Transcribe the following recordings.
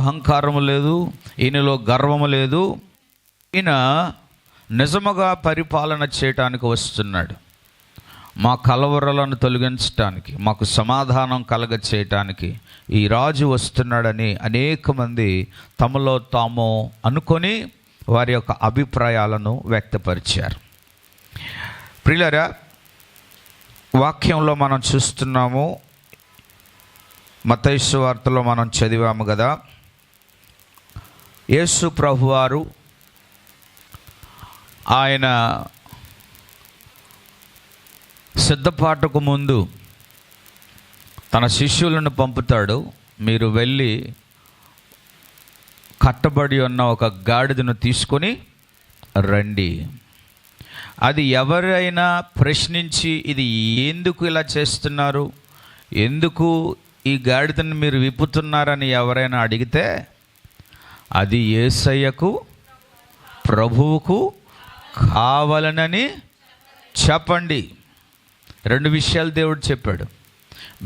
అహంకారము లేదు, ఈయనలో గర్వము లేదు. ఈయన నిజముగా పరిపాలన చేయటానికి వస్తున్నాడు. మా కలవరలను తొలగించటానికి, మాకు సమాధానం కలగ చేయటానికి ఈ రాజు వస్తున్నాడని అనేక మంది తమలో తాము అనుకొని వారి యొక్క అభిప్రాయాలను వ్యక్తపరిచారు. ప్రియులారా, వాక్యంలో మనం చూస్తున్నాము, మత్తయి సువార్తలో మనం చదివాము కదా, యేసు ప్రభువారు ఆయన సిద్ధపాటుకు ముందు తన శిష్యులను పంపుతాడు. మీరు వెళ్ళి కట్టబడి ఉన్న ఒక గాడిదను తీసుకొని రండి. అది ఎవరైనా ప్రశ్నించి ఇది ఎందుకు ఇలా చేస్తున్నారు, ఎందుకు ఈ గాడిదను మీరు విప్పుతున్నారని ఎవరైనా అడిగితే అది యేసయ్యకు ప్రభువుకు కావాలనని చెప్పండి. 2 విషయాలు దేవుడు చెప్పాడు.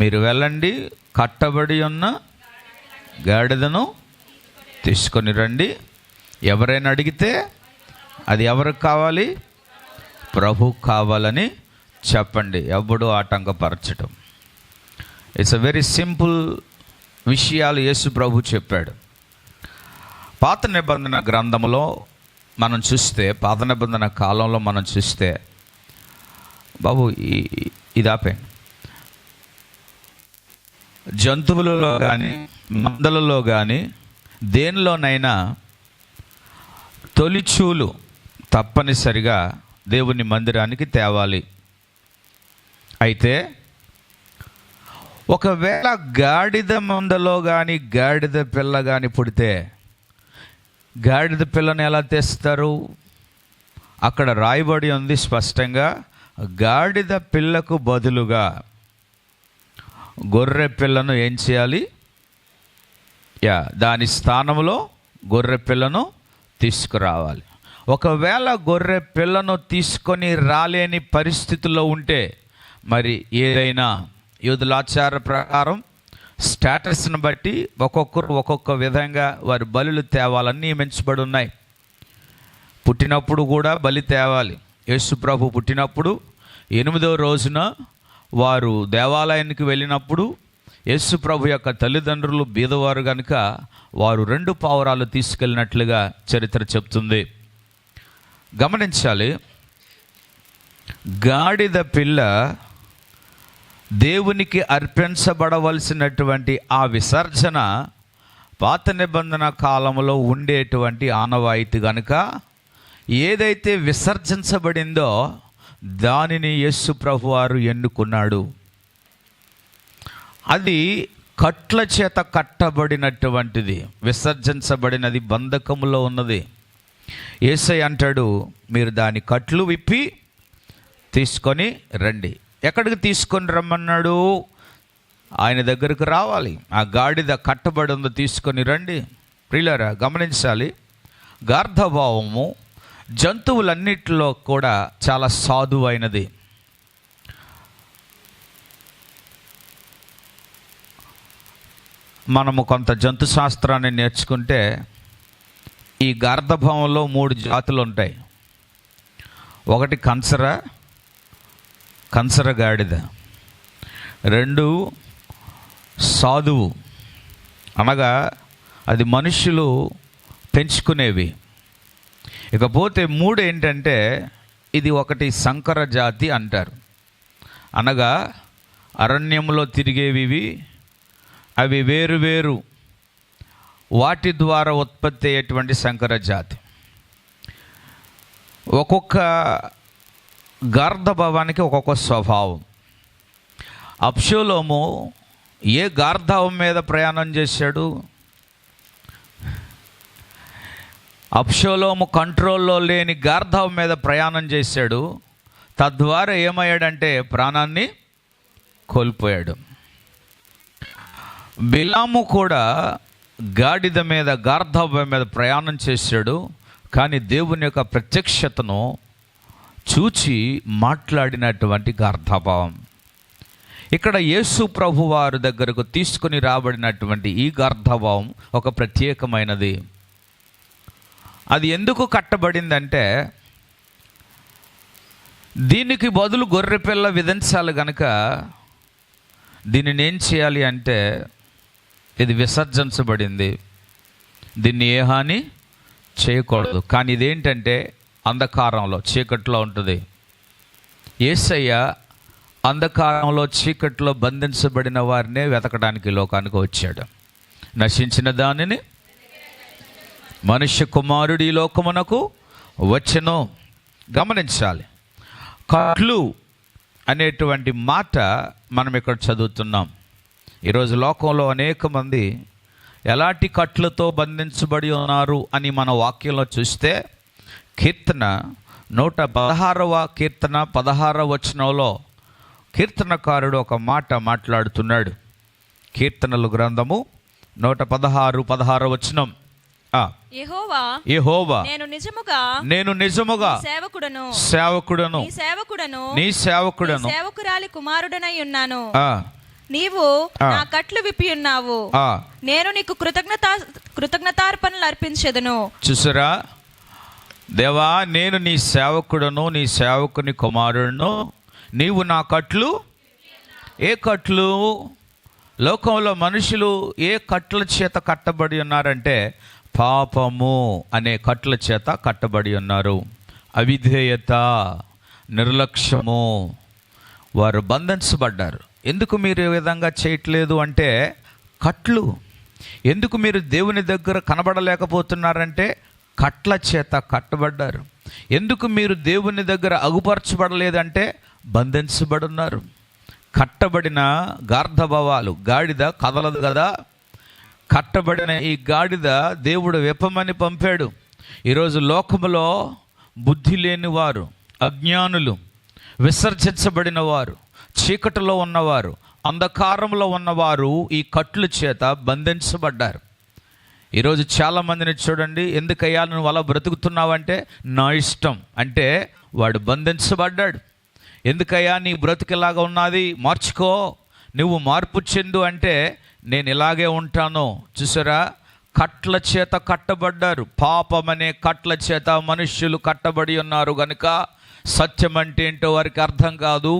మీరు వెళ్ళండి, కట్టబడి ఉన్న గాడిదను తీసుకొని రండి. ఎవరైనా అడిగితే అది ఎవరికి కావాలి, ప్రభు కావాలని చెప్పండి. ఎప్పుడు ఆటంకపరచడం. ఇట్స్ అ వెరీ సింపుల్ విషయాలు యేసు ప్రభు చెప్పాడు. పాత నిబంధన గ్రంథంలో మనం చూస్తే, పాత నిబంధన కాలంలో మనం చూస్తే, బాబు ఇది ఆపే, జంతువులలో కానీ మందలలో కానీ దేనిలోనైనా తొలిచూలు తప్పనిసరిగా దేవుని మందిరానికి తేవాలి. అయితే ఒకవేళ గాడిద మందలో కానీ గాడిద పిల్ల కానీ పుడితే గాడిద పిల్లను ఎలా తెస్తారు? అక్కడ రాయబడి ఉంది స్పష్టంగా, గాడిద పిల్లకు బదులుగా గొర్రె పిల్లను ఏం చేయాలి? దాని స్థానంలో గొర్రె పిల్లను తీసుకురావాలి. ఒకవేళ గొర్రె పిల్లను తీసుకొని రాలేని పరిస్థితుల్లో ఉంటే, మరి ఏదైనా యూదుల ఆచార ప్రకారం స్టేటస్ని బట్టి ఒక్కొక్కరు ఒక్కొక్క విధంగా వారి బలులు తేవాలని నియమించబడి ఉన్నాయి. పుట్టినప్పుడు కూడా బలి తేవాలి. యేసు ప్రభు పుట్టినప్పుడు 8వ రోజున వారు దేవాలయానికి వెళ్ళినప్పుడు యేసు ప్రభు యొక్క తల్లిదండ్రులు బీదవారు కనుక వారు 2 పావురాలు తీసుకెళ్ళినట్లుగా చరిత్ర చెప్తుంది. గమనించాలి, గాడిద పిల్ల దేవునికి అర్పించబడవలసినటువంటి ఆ విసర్జన పాత నిబంధన కాలంలో ఉండేటువంటి ఆనవాయితీ కనుక ఏదైతే విసర్జించబడిందో దానిని యేసు ప్రభువారు ఎన్నుకున్నాడు. అది కట్ల చేత కట్టబడినటువంటిది, విసర్జించబడినది, బంధకములో ఉన్నది. యేసయ్య అంటాడు, మీరు దాని కట్లు విప్పి తీసుకొని రండి. ఎక్కడికి తీసుకొని రమ్మన్నాడు? ఆయన దగ్గరకు రావాలి. ఆ గాడిద కట్టబడి ఉందో తీసుకొని రండి. ప్రియులారా, గమనించాలి, గార్ధభావము జంతువులన్నిటిలో కూడా చాలా సాధువైనది. మనము కొంత జంతు శాస్త్రాన్ని నేర్చుకుంటే ఈ గార్ధభావంలో 3 జాతులు ఉంటాయి. ఒకటి కంచర గాడిద, 2 సాధువు, అనగా అది మనుష్యులు పెంచుకునేవి. ఇకపోతే 3 ఏంటంటే ఇది ఒకటి సంకర జాతి అంటారు, అనగా అరణ్యంలో తిరిగేవి. అవి వేరు వాటి ద్వారా ఉత్పత్తి అయ్యేటువంటి సంకర జాతి. ఒక్కొక్క గార్ధభావానికి ఒక్కొక్క స్వభావం. అబ్షాలోము ఏ గార్ధవం మీద ప్రయాణం చేశాడు? అబ్షాలోము కంట్రోల్లో లేని గార్ధవం మీద ప్రయాణం చేశాడు. తద్వారా ఏమయ్యాడంటే ప్రాణాన్ని కోల్పోయాడు. బిలాము కూడా గాడిద మీద, గార్ధవం మీద ప్రయాణం చేశాడు. కానీ దేవుని యొక్క ప్రత్యక్షతను చూచి మాట్లాడినటువంటి గార్ధభావం. ఇక్కడ యేసు ప్రభు వారి దగ్గరకు తీసుకుని రాబడినటువంటి ఈ గార్ధవం ఒక ప్రత్యేకమైనది. అది ఎందుకు కట్టబడిందంటే, దీనికి బదులు గొర్రెపిల్ల విధించాలి గనక దీనిని ఏం చేయాలి అంటే, ఇది విసర్జించబడింది, దీన్ని ఏ హాని చేయకూడదు. కానీ ఇదేంటంటే అంధకారంలో, చీకట్లో ఉంటుంది. యేసయ్య అంధకారంలో, చీకట్లో బంధించబడిన వారినే వెతకడానికి లోకానికి వచ్చాడు. నశించిన దానిని మనుష్య కుమారుడి లోకమునకు వచ్చెను. గమనించాలి, కట్లు అనేటువంటి మాట మనం ఇక్కడ చదువుతున్నాం. ఈరోజు లోకంలో అనేక మంది ఎలాంటి కట్లతో బంధించబడి ఉన్నారు అని మన వాక్యంలో చూస్తే, కీర్తన 116వ కీర్తన 16వ వచనంలో కీర్తనకారుడు ఒక మాట మాట్లాడుతున్నాడు. కీర్తనలు గ్రంథము 116 వచనం. యెహోవా నేను నిజముగా సేవకుడను నీ సేవకురాలి కుమారుడనై ఉన్నాను. నీవు నా కట్లు విప్పి ఉన్నావు. నేను నీకు కృతజ్ఞతార్పణలు అర్పించెదను. చూసారా, దేవా, నేను నీ సేవకుడను, నీ సేవకుని కుమారుడును. నీవు నా కట్లు, ఏ కట్లు? లోకంలో మనుషులు ఏ కట్ల చేత కట్టబడి ఉన్నారంటే, పాపము అనే కట్ల చేత కట్టబడి ఉన్నారు. అవిధేయత, నిర్లక్ష్యము, వారు బంధించబడ్డారు. ఎందుకు మీరు ఏ విధంగా చేయట్లేదు అంటే, కట్లు. ఎందుకు మీరు దేవుని దగ్గర కనబడలేకపోతున్నారంటే, కట్ల చేత కట్టబడ్డారు. ఎందుకు మీరు దేవుని దగ్గర అగుపరచబడలేదంటే, బంధించబడున్నారు. కట్టబడిన గార్ధభవాలు, గాడిద కదలదు కదా, కట్టబడిన ఈ గాడిద దేవుడు విప్పమని పంపాడు. ఈరోజు లోకములో బుద్ధి లేని వారు, అజ్ఞానులు, విసర్జించబడిన వారు, చీకటిలో ఉన్నవారు, అంధకారంలో ఉన్నవారు ఈ కట్ల చేత బంధించబడ్డారు. ఈరోజు చాలామందిని చూడండి, ఎందుకయ్యా నువ్వు అలా బ్రతుకుతున్నావంటే, నా ఇష్టం అంటే వాడు బంధించబడ్డాడు. ఎందుకయ్యా నీ బ్రతుకులాగా ఉన్నది, మార్చుకో, నువ్వు మార్పు చెందు అంటే నేను ఇలాగే ఉంటాను. చూసారా, కట్ల చేత కట్టబడ్డారు. పాపమనే కట్ల చేత మనుష్యులు కట్టబడి ఉన్నారు గనుక సత్యం అంటే ఏంటో వారికి అర్థం కాదు,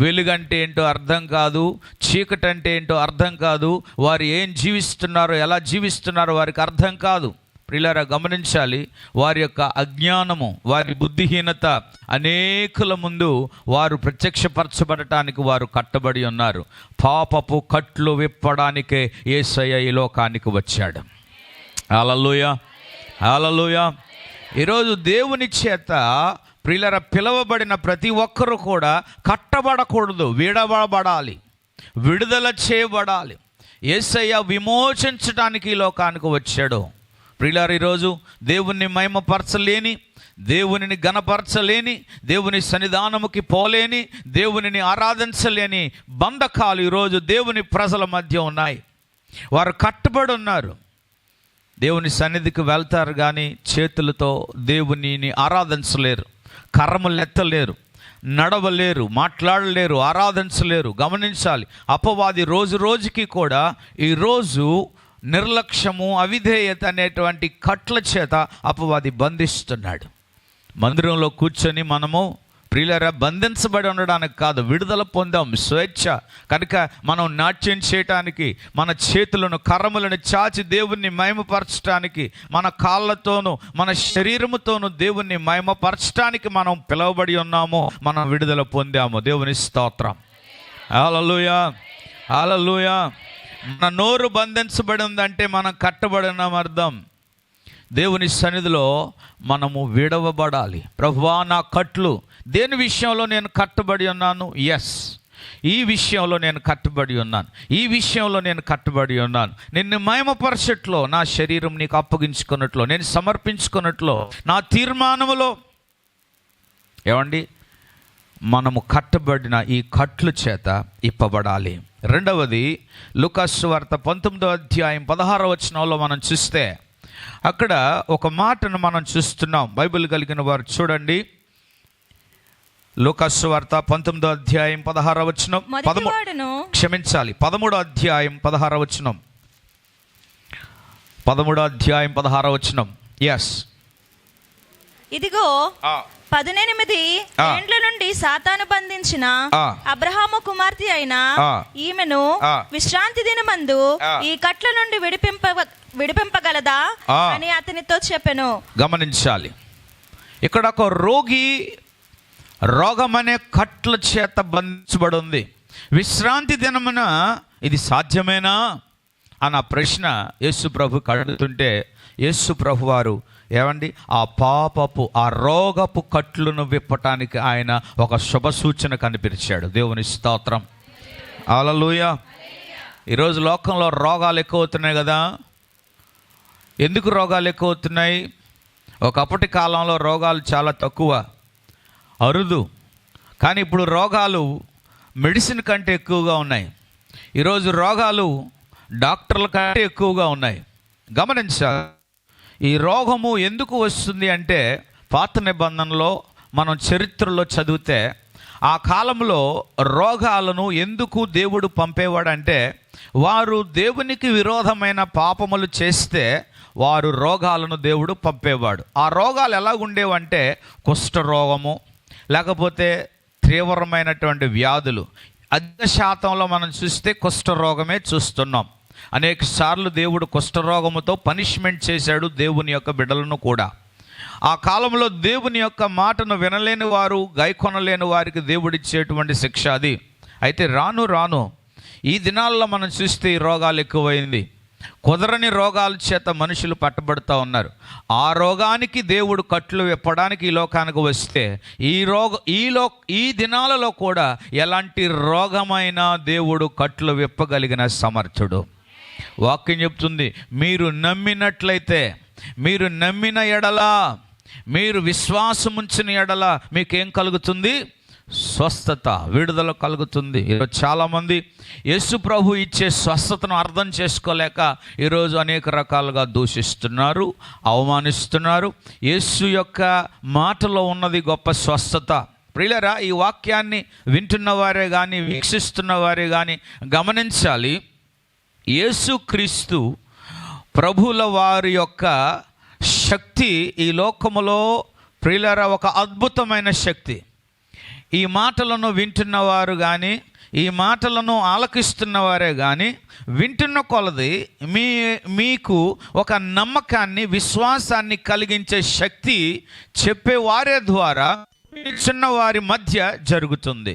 వెలుగంటే ఏంటో అర్థం కాదు, చీకటి అంటే ఏంటో అర్థం కాదు, వారు ఏం జీవిస్తున్నారో, ఎలా జీవిస్తున్నారో వారికి అర్థం కాదు. ప్రియులారా, గమనించాలి, వారి యొక్క అజ్ఞానము, వారి బుద్ధిహీనత అనేకుల ముందు వారు ప్రత్యక్షపరచబడటానికి వారు కట్టబడి ఉన్నారు. పాపపు కట్లు విప్పడానికే యేసయ్య ఈ లోకానికి వచ్చాడు. హల్లెలూయా, హల్లెలూయా. ఈరోజు దేవుని చేత ప్రియులారా పిలువబడిన ప్రతి ఒక్కరూ కూడా కట్టబడకూడదు, విడవబడాలి, విడుదల చేయబడాలి. యేసయ్య విమోచించడానికి ఈ లోకానికి వచ్చాడు. ప్రియులారా, ఈరోజు దేవుణ్ణి మహిమపరచలేని, దేవునిని గణపరచలేని, దేవుని సన్నిధానముకి పోలేని, దేవునిని ఆరాధించలేని బంధకాలు ఈరోజు దేవుని ప్రజల మధ్య ఉన్నాయి. వారు కట్టుబడి ఉన్నారు. దేవుని సన్నిధికి వెళ్తారు కానీ చేతులతో దేవునిని ఆరాధించలేరు, కర్రములు ఎత్తలేరు, నడవలేరు, మాట్లాడలేరు, ఆరాధించలేరు. గమనించాలి, అపవాది రోజు రోజుకి కూడా ఈరోజు నిర్లక్ష్యము, అవిధేయత అనేటువంటి కట్ల చేత అపవాది బంధిస్తున్నాడు. మందిరంలో కూర్చొని మనము ప్రియులారా బంధించబడి ఉండడానికి కాదు, విడుదల పొందాం, స్వేచ్ఛ కనుక మనం నాట్యం చేయటానికి, మన చేతులను కర్రములను చాచి దేవుణ్ణి మహిమపరచడానికి, మన కాళ్ళతోనూ మన శరీరముతోనూ దేవుణ్ణి మహిమపరచడానికి మనం పిలువబడి ఉన్నాము, మనం విడుదల పొందాము. దేవుని స్తోత్రం. హల్లెలూయా, హల్లెలూయా. మన నోరు బంధించబడి ఉందంటే మనం కట్టబడి ఉన్నాం అర్థం. దేవుని సన్నిధిలో మనము విడవబడాలి. ప్రభువా, నా కట్లు, దేని విషయంలో నేను కట్టుబడి ఉన్నాను? ఎస్, ఈ విషయంలో నేను కట్టుబడి ఉన్నాను, ఈ విషయంలో నేను కట్టుబడి ఉన్నాను. నిన్ను మహిమపరచట్లో, నా శరీరం నీకు అప్పగించుకున్నట్లో, నేను సమర్పించుకున్నట్లో, నా తీర్మానములో ఏమండి మనము కట్టబడిన ఈ కట్లు చేత ఇప్పబడాలి. రెండవది, లూకాసు వార్త 19వ అధ్యాయం 16వ వచనంలో మనం చూస్తే అక్కడ ఒక మాటను మనం చూస్తున్నాం. బైబిల్ కలిగిన వారు చూడండి, లూకాసు వార్త 19వ అధ్యాయం 16వ వచనం. 13వ అధ్యాయం 16వ వచనం. 13వ అధ్యాయం 16వ వచనం. ఎస్. ఇదిగో 18 ఏండ్ల నుండి సాతాను బంధించిన అబ్రహాము కుమార్తె అయిన ఈమెను విశ్రాంతి దినమందు ఈ కట్ల నుండి విడిపింపగలదా అని అతనితో చెప్పెను. గమనించాలి, ఇక్కడ ఒక రోగం అనే కట్ల చేత బంధించబడి ఉంది. విశ్రాంతి దినమున ఇది సాధ్యమేనా అన్న ప్రశ్న యేసు ప్రభు అడుగుతుంటే యేసు ప్రభు వారు ఏమండి ఆ రోగపు కట్లను విప్పటానికి ఆయన ఒక శుభ సూచన కనిపించాడు. దేవుని స్తోత్రం. హల్లెలూయా. ఈరోజు లోకంలో రోగాలు ఎక్కువ అవుతున్నాయి కదా. ఎందుకు రోగాలు ఎక్కువ అవుతున్నాయి? ఒకప్పటి కాలంలో రోగాలు చాలా తక్కువ, అరుదు. కానీ ఇప్పుడు రోగాలు మెడిసిన్ కంటే ఎక్కువగా ఉన్నాయి. ఈరోజు రోగాలు డాక్టర్ల కంటే ఎక్కువగా ఉన్నాయి. గమనించాలి, ఈ రోగము ఎందుకు వస్తుంది అంటే పాత నిబంధనలో మనం చరిత్రలో చదివితే ఆ కాలంలో రోగాలను ఎందుకు దేవుడు పంపేవాడంటే వారు దేవునికి విరోధమైన పాపములు చేస్తే వారు రోగాలను దేవుడు పంపేవాడు. ఆ రోగాలు ఎలాగుండేవంటే కుష్ఠరోగము, లేకపోతే తీవ్రమైనటువంటి వ్యాధులు. అధిక శాతంలో మనం చూస్తే కుష్ఠరోగమే చూస్తున్నాం. అనేక సార్లు దేవుడు కుష్ఠరోగముతో పనిష్మెంట్ చేశాడు దేవుని యొక్క బిడ్డలను కూడా. ఆ కాలంలో దేవుని యొక్క మాటను వినలేని వారు, గైకొనలేని వారికి దేవుడిచ్చేటువంటి శిక్ష అది. అయితే రాను రాను ఈ దినాల్లో మనం చూస్తే ఈ రోగాలు ఎక్కువైంది. కుదరని రోగాల చేత మనుషులు పట్టబడుతూ ఉన్నారు. ఆ రోగానికి దేవుడు కట్లు విప్పడానికి ఈ లోకానికి వస్తే ఈ దినాలలో కూడా ఎలాంటి రోగమైనా దేవుడు కట్లు విప్పగలిగిన సమర్థుడు. వాక్యం చెప్తుంది, మీరు నమ్మినట్లయితే, మీరు నమ్మిన ఎడల, మీరు విశ్వాసముంచిన ఎడల మీకేం కలుగుతుంది? స్వస్థత, విడుదల కలుగుతుంది. ఈరోజు చాలామంది యేసు ప్రభు ఇచ్చే స్వస్థతను అర్థం చేసుకోలేక ఈరోజు అనేక రకాలుగా దూషిస్తున్నారు, అవమానిస్తున్నారు. యేసు యొక్క మాటలో ఉన్నది గొప్ప స్వస్థత. ప్రియులారా, ఈ వాక్యాన్ని వింటున్న వారే కానీ వీక్షిస్తున్న వారే కానీ గమనించాలి, యేసుక్రీస్తు ప్రభుల వారి యొక్క శక్తి ఈ లోకములో ప్రియులారా ఒక అద్భుతమైన శక్తి. ఈ మాటలను వింటున్నవారు కానీ, ఈ మాటలను ఆలకిస్తున్న వారే కానీ వింటున్న కొలది మీకు ఒక నమ్మకాన్ని, విశ్వాసాన్ని కలిగించే శక్తి చెప్పేవారే ద్వారా చిన్న వారి మధ్య జరుగుతుంది.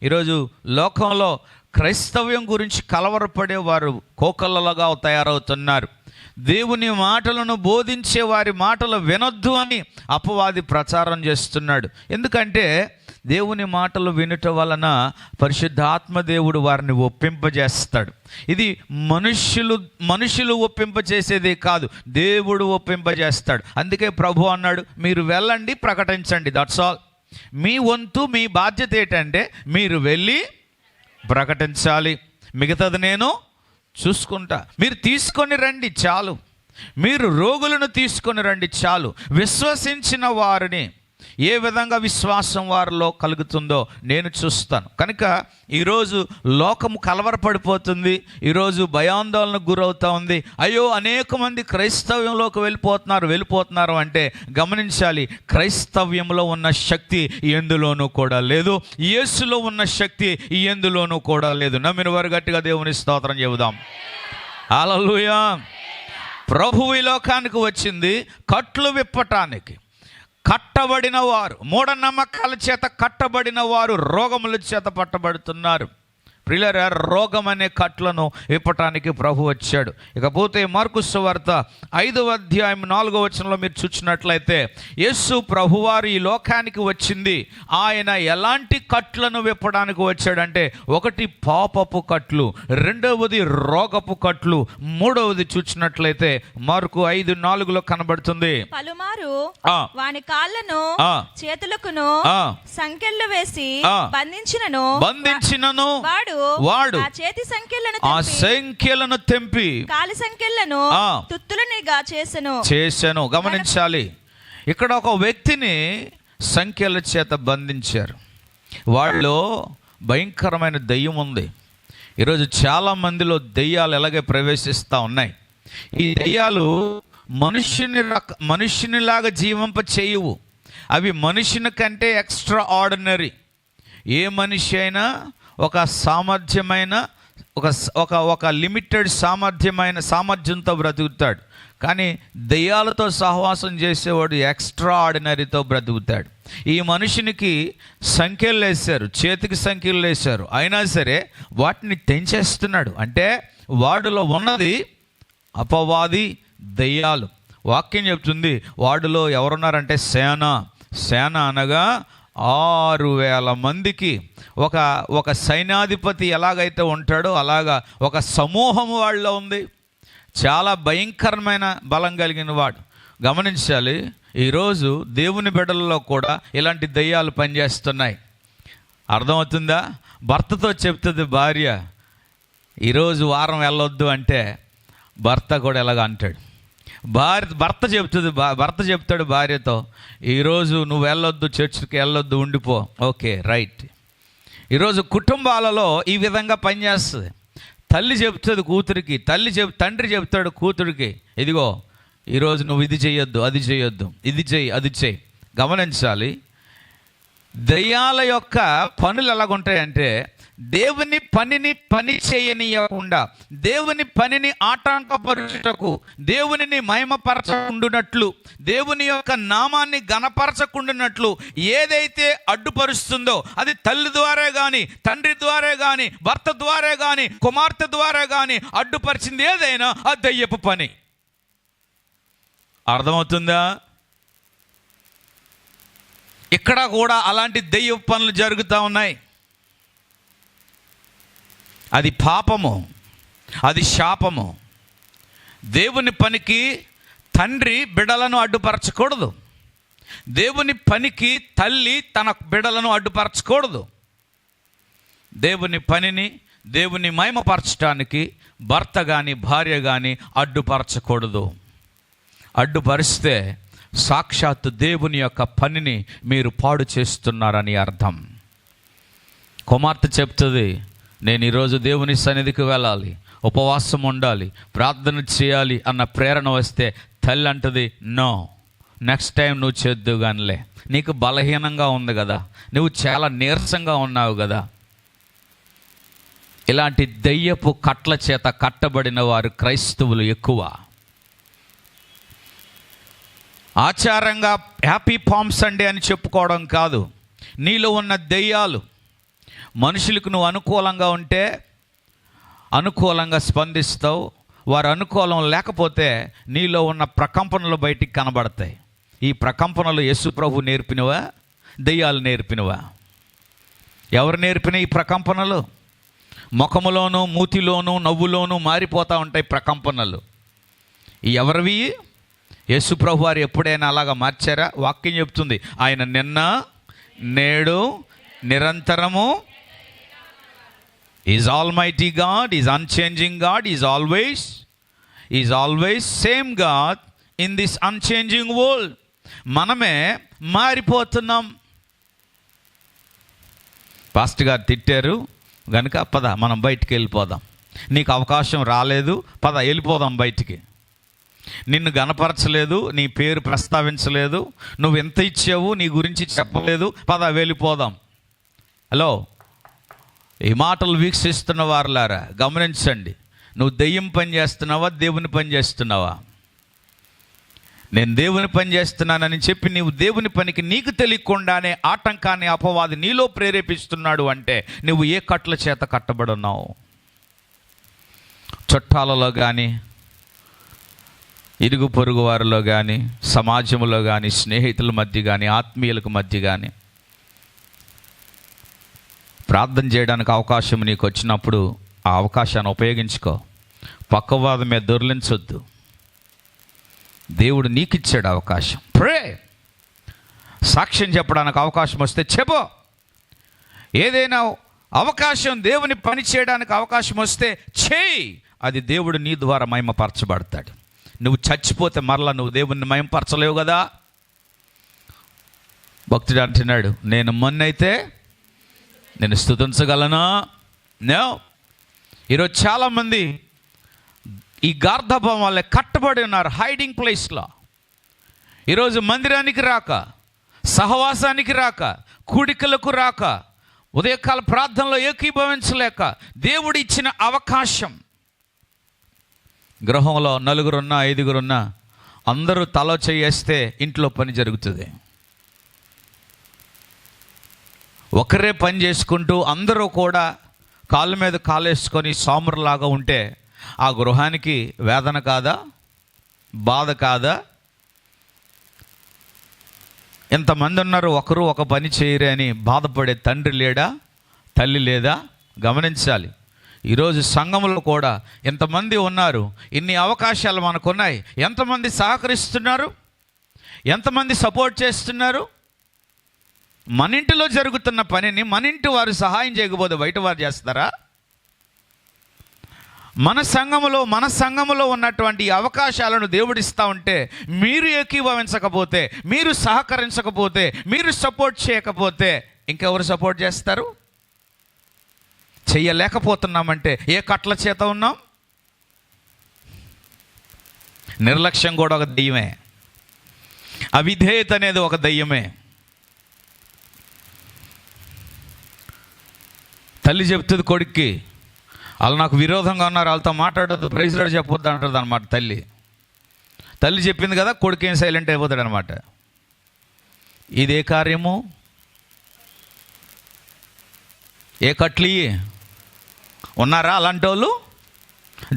ఈరోజు లోకంలో క్రైస్తవ్యం గురించి కలవరపడేవారు కోకళ్ళలుగా తయారవుతున్నారు. దేవుని మాటలను బోధించే వారి మాటలు వినొద్దు అని అపవాది ప్రచారం చేస్తున్నాడు. ఎందుకంటే దేవుని మాటలు వినుట వలన పరిశుద్ధాత్మ దేవుడు వారిని ఒప్పింపజేస్తాడు. ఇది మనుషులు ఒప్పింపజేసేదే కాదు, దేవుడు ఒప్పింపజేస్తాడు. అందుకే ప్రభు అన్నాడు, మీరు వెళ్ళండి, ప్రకటించండి. That's all. మీ వంతు, మీ బాధ్యత ఏంటంటే మీరు వెళ్ళి ప్రకటించాలి. మిగతాది నేను చూసుకుంటా. మీరు తీసుకొని రండి చాలు. మీరు రోగులను తీసుకొని రండి చాలు. విశ్వసించిన వారిని ఏ విధంగా విశ్వాసం వారిలో కలుగుతుందో నేను చూస్తాను. కనుక ఈరోజు లోకము కలవరపడిపోతుంది, ఈరోజు భయాందోళనకు గురవుతూ ఉంది. అయ్యో, అనేక మంది క్రైస్తవ్యంలోకి వెళ్ళిపోతున్నారు అంటే గమనించాలి, క్రైస్తవ్యంలో ఉన్న శక్తి ఎందులోనూ కూడా లేదు, యేసులో ఉన్న శక్తి ఎందులోనూ కూడా లేదు. నమ్మిన వారు గట్టిగా దేవుని స్తోత్రం చెబుదాం. హల్లెలూయా. ప్రభువు ఈ లోకానికి వచ్చింది కట్లు విప్పటానికి. కట్టబడిన వారు, మూఢనమ్మకాల చేత కట్టబడిన వారు రోగముల చేత పట్టబడుతున్నారు. ప్రియులారా, రోగం అనే కట్లను విప్పటానికి ప్రభు వచ్చాడు. ఇకపోతే మార్కు సువార్త 5వ అధ్యాయం 4వ వచనంలో మీరు చూసినట్లయితే యేసు ప్రభువారు ఈ లోకానికి వచ్చింది ఆయన ఎలాంటి కట్లను విప్పడానికి వచ్చాడంటే, ఒకటి పాపపు కట్లు, రెండవది రోగపు కట్లు, మూడవది చూసినట్లయితే మార్కు 5:4లో కనబడుతుంది, పలుమారు వాని కాళ్ళను చేతులకును సంకెళ్ళు వేసి బంధించినను వాడు ఆ సంఖ్యలను తెంపి కాలి సంఖ్యలను తుత్తులనిగా చేసెను. గమనించాలి, ఇక్కడ ఒక వ్యక్తిని సంఖ్యల చేత బంధించారు. వాళ్ళలో భయంకరమైన దెయ్యం ఉంది. ఈరోజు చాలామందిలో దెయ్యాలు ఎలాగే ప్రవేశిస్తూ ఉన్నాయి. ఈ దెయ్యాలు మనుష్యునిలాగా జీవింప చేయవు. అవి మనుషుని కంటే ఎక్స్ట్రా ఆర్డినరీ. ఏ మనిషి అయినా ఒక సామర్థ్యమైన ఒక లిమిటెడ్ సామర్థ్యంతో బ్రతుకుతాడు. కానీ దెయ్యాలతో సహవాసం చేసేవాడు ఎక్స్ట్రా ఆర్డినరీతో బ్రతుకుతాడు. ఈ మనుషునికి సంఖ్యలు వేశారు, చేతికి సంఖ్యలు వేశారు, అయినా సరే వాటిని తెంచేస్తున్నాడు. అంటే వాడిలో ఉన్నది అపవాది దెయ్యాలు. వాక్యం చెప్తుంది వాడిలో ఎవరున్నారంటే సేన అనగా 6,000 మందికి ఒక సైన్యాధిపతి ఎలాగైతే ఉంటాడో అలాగా ఒక సమూహం వాళ్ళలో ఉంది. చాలా భయంకరమైన బలం కలిగిన వాడు. గమనించాలి, ఈరోజు దేవుని బిడ్డలలో కూడా ఇలాంటి దెయ్యాలు పనిచేస్తున్నాయి. అర్థమవుతుందా? భర్తతో చెప్తుంది భార్య, ఈరోజు వారం వెళ్ళొద్దు అంటే భర్త కూడా ఎలాగ అంటాడు. భర్త చెప్తాడు భార్యతో, ఈరోజు నువ్వు వెళ్ళొద్దు, చర్చికి వెళ్ళొద్దు, ఉండిపో. Okay, right. ఈరోజు కుటుంబాలలో ఈ విధంగా పనిచేస్తుంది. తల్లి చెప్తుంది కూతురికి, తండ్రి చెప్తాడు కూతురికి, ఇదిగో ఈరోజు నువ్వు ఇది చేయొద్దు, అది చేయొద్దు, ఇది చెయ్యి, అది చెయ్యి. గమనించాలి, దయ్యాల యొక్క పనులు ఎలాగుంటాయంటే దేవుని పని చేయనీయకుండా, దేవుని పనిని ఆటంకపరచుటకు, దేవునిని మహిమపరచకుండునట్లు, దేవుని యొక్క నామాన్ని గణపరచకుండునట్లు ఏదైతే అడ్డుపరుస్తుందో అది తల్లి ద్వారా కానీ, తండ్రి ద్వారా కానీ, భర్త ద్వారా కానీ, కుమార్తె ద్వారా కానీ అడ్డుపరిచింది ఏదైనా ఆ దయ్యపు పని. అర్థమవుతుందా? ఇక్కడ కూడా అలాంటి దయ్యపు పనులు జరుగుతూ ఉన్నాయి. అది పాపము, అది శాపము. దేవుని పనికి తండ్రి బిడ్డలను అడ్డుపరచకూడదు. దేవుని పనికి తల్లి తన బిడ్డలను అడ్డుపరచకూడదు. దేవుని పనిని, దేవుని మహిమపరచడానికి భర్త కానీ భార్య కానీ అడ్డుపరచకూడదు. అడ్డుపరిస్తే సాక్షాత్తు దేవుని యొక్క పనిని మీరు పాడు చేస్తున్నారని అర్థం. కుమార్తె చెప్తుంది, నేను ఈరోజు దేవుని సన్నిధికి వెళ్ళాలి, ఉపవాసం ఉండాలి, ప్రార్థన చేయాలి అన్న ప్రేరణ వస్తే తల్లి అంటది, నో, నెక్స్ట్ టైం నువ్వు చేద్దు కానిలే, నీకు బలహీనంగా ఉంది కదా, నువ్వు చాలా నీరసంగా ఉన్నావు కదా. ఇలాంటి దయ్యపు కట్ల చేత కట్టబడిన వారు క్రైస్తవులు ఎక్కువ. ఆచారంగా హ్యాపీ పామ్ సండే అని చెప్పుకోవడం కాదు. నీలో ఉన్న దెయ్యాలు మనుషులకు నువ్వు అనుకూలంగా ఉంటే అనుకూలంగా స్పందిస్తావు. వారు అనుకూలం లేకపోతే నీలో ఉన్న ప్రకంపనలు బయటికి కనబడతాయి. ఈ ప్రకంపనలు యేసు ప్రభు నేర్పినవా, దెయ్యాలు నేర్పినవా? ఎవరు నేర్పిన ఈ ప్రకంపనలు? ముఖములోను, మూతిలోను, నవ్వులోను మారిపోతూ ఉంటాయి ప్రకంపనలు. ఎవరివి? యేసు ప్రభు వారు ఎప్పుడైనా అలాగా మార్చారా? వాక్యం చెప్తుంది, ఆయన నిన్న, నేడు, నిరంతరము. Is almighty God, is unchanging God, is always same God in this unchanging world. మనమే మారిపోతున్నాం. పాస్టర్ గారు తిట్టారు కనుక పద మనం బయటికి వెళ్ళిపోదాం. నీకు అవకాశం రాలేదు, పద వెళ్ళిపోదాం బయటికి. నిన్ను గణపరచలేదు, నీ పేరు ప్రస్తావించలేదు, నువ్వు ఎంత ఇచ్చావు, నీ గురించి చెప్పలేదు, పద వెళ్ళిపోదాం. హలో, ఈ మాటలు వీక్షిస్తున్న వారులారా గమనించండి. నువ్వు దెయ్యం పని చేస్తున్నావా, దేవుని పని చేస్తున్నావా? నేను దేవుని పని చేస్తున్నానని చెప్పి నీవు దేవుని పనికి నీకు తెలియకుండానే ఆటంకాన్ని అపవాది నీలో ప్రేరేపిస్తున్నాడు అంటే నువ్వు ఏ కట్ల చేత కట్టబడున్నావు? చుట్టాలలో కానీ, ఇరుగు పొరుగు వారిలో కానీ, సమాజంలో కానీ, స్నేహితుల మధ్య కానీ, ఆత్మీయులకు మధ్య కానీ ప్రార్థన చేయడానికి అవకాశం నీకు వచ్చినప్పుడు ఆ అవకాశాన్ని ఉపయోగించుకో. పక్కవాది మీద దొర్లించొద్దు. దేవుడు నీకు ఇచ్చాడు అవకాశం. ప్రే. సాక్ష్యం చెప్పడానికి అవకాశం వస్తే చెప్పు. ఏదైనా అవకాశం, దేవుని పని చేయడానికి అవకాశం వస్తే చేయి. అది దేవుడు నీ ద్వారా మహిమపరచబడతాడు. నువ్వు చచ్చిపోతే మరలా నువ్వు దేవుణ్ణి మహిమపరచలేవు కదా. భక్తుడు అంటున్నాడు, నేను మొన్నైతే నేను స్తుతించగలనా? నో. ఈరోజు చాలామంది ఈ గార్ధభం వల్ల కట్టబడి ఉన్నారు, హైడింగ్ ప్లేస్లో. ఈరోజు మందిరానికి రాక, సహవాసానికి రాక, కూడికలకు రాక, ఉదయకాల ప్రార్థనలో ఏకీభవించలేక, దేవుడు ఇచ్చిన అవకాశం. గృహంలో 4 5 అందరూ తల చేయేస్తే ఇంట్లో పని జరుగుతుంది. ఒకరే పని చేసుకుంటూ అందరూ కూడా కాళ్ళ మీద కాలేసుకొని సోమరులాగా ఉంటే ఆ గృహానికి వేదన కాదా? బాధ కాదా? ఎంతమంది ఉన్నారు ఒకరు ఒక పని చేయరే అని బాధపడే తండ్రి లేడా? తల్లి లేదా? గమనించాలి. ఈరోజు సంఘంలో కూడా ఎంతమంది ఉన్నారు, ఇన్ని అవకాశాలు మనకున్నాయి, ఎంతమంది సహకరిస్తున్నారు, ఎంతమంది సపోర్ట్ చేస్తున్నారు? మన ఇంటిలో జరుగుతున్న పనిని మన ఇంటి వారు సహాయం చేయకపోతే బయట వారు చేస్తారా? మన సంఘములో ఉన్నటువంటి అవకాశాలను దేవుడిస్తూ ఉంటే మీరు ఏకీభవించకపోతే, మీరు సహకరించకపోతే, మీరు సపోర్ట్ చేయకపోతే ఇంకెవరు సపోర్ట్ చేస్తారు? చెయ్యలేకపోతున్నామంటే ఏ కట్ల చేత ఉన్నాం? నిర్లక్ష్యం కూడా ఒక దెయ్యమే. అవిధేయత అనేది ఒక దెయ్యమే. తల్లి చెప్తుంది కొడుక్కి, వాళ్ళు నాకు విరోధంగా ఉన్నారు, వాళ్ళతో మాట్లాడద్దు, ప్రైజ్ లార్డ్ చెప్పొద్దు అంటుంది అనమాట తల్లి చెప్పింది కదా, కొడుకు ఏం సైలెంట్ అయిపోతాడు అనమాట. ఇదే కార్యము. ఏ కట్లు ఉన్నారా అలాంటి వాళ్ళు?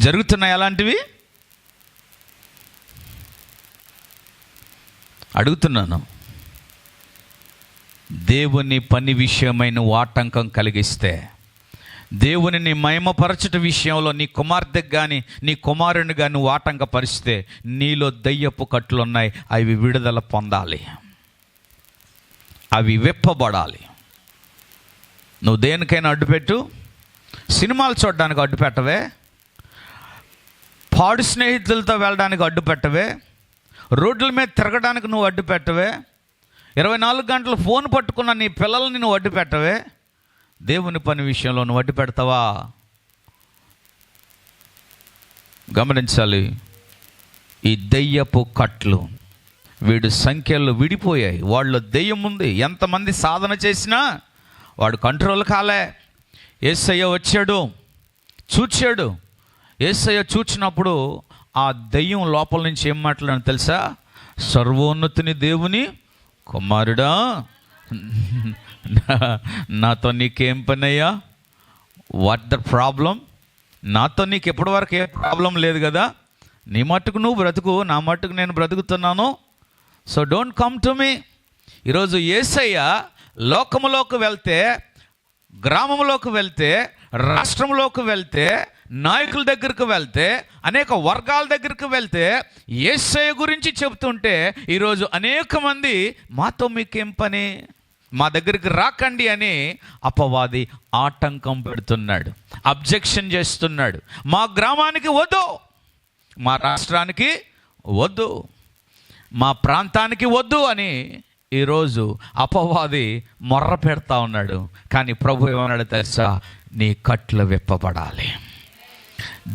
జరుగుతున్నాయి అలాంటివి? అడుగుతున్నాను. దేవుని పని విషయమైన ఆటంకం కలిగిస్తే, దేవునిని మహిమపరచట విషయంలో నీ కుమార్తెకు కానీ నీ కుమారుని కానీ నువ్వు ఆటంకపరిస్తే నీలో దయ్యపు కట్లు ఉన్నాయి, అవి విడుదల పొందాలి, అవి విప్పబడాలి. నువ్వు దేనికైనా అడ్డుపెట్టు. సినిమాలు చూడడానికి అడ్డు పెట్టవే, పాడు స్నేహితులతో వెళ్ళడానికి అడ్డు పెట్టవే, రోడ్ల మీద తిరగడానికి నువ్వు అడ్డు పెట్టవే, 24 గంటలు ఫోన్ పట్టుకున్న నీ పిల్లల్ని నువ్వు అడ్డు పెట్టవే. దేవుని పని విషయంలో నువ్వు అడ్డు పెడతావా? గమనించాలి. ఈ దెయ్యపు కట్లు, వీడు సంఖ్యలు విడిపోయాయి. వాళ్ళ దెయ్యం ఉంది. ఎంతమంది సాధన చేసినా వాడు కంట్రోల్ కాలే. యేసయ్య వచ్చాడు, చూచాడు. యేసయ్య చూచినప్పుడు ఆ దెయ్యం లోపల నుంచి ఏం మాట్లాడాను తెలుసా? సర్వోన్నతుని దేవుని కుమారుడా, నాతో నీకేం పని అయ్యా? What the problem? నాతో నీకు ఎప్పటి వరకు ఏ ప్రాబ్లం లేదు కదా, నీ మట్టుకు నువ్వు బ్రతుకు, నా మట్టుకు నేను బ్రతుకుతున్నాను, so don't come to me. ఈరోజు యేసయ్య లోకములోకి వెళ్తే, గ్రామంలోకి వెళ్తే, రాష్ట్రంలోకి వెళ్తే, నాయకుల దగ్గరికి వెళ్తే, అనేక వర్గాల దగ్గరికి వెళ్తే యేసయ్య గురించి చెబుతుంటే ఈరోజు అనేక మంది మాతో మీకేం పని, మా దగ్గరికి రాకండి అని అపవాది ఆటంకం పెడుతున్నాడు, అబ్జెక్షన్ చేస్తున్నాడు. మా గ్రామానికి వద్దు, మా రాష్ట్రానికి వద్దు, మా ప్రాంతానికి వద్దు అని ఈరోజు అపవాది మొర్ర పెడతా ఉన్నాడు. కానీ ప్రభు ఏమన్నాడు తెలుసా? నీ కట్లు విప్పబడాలి,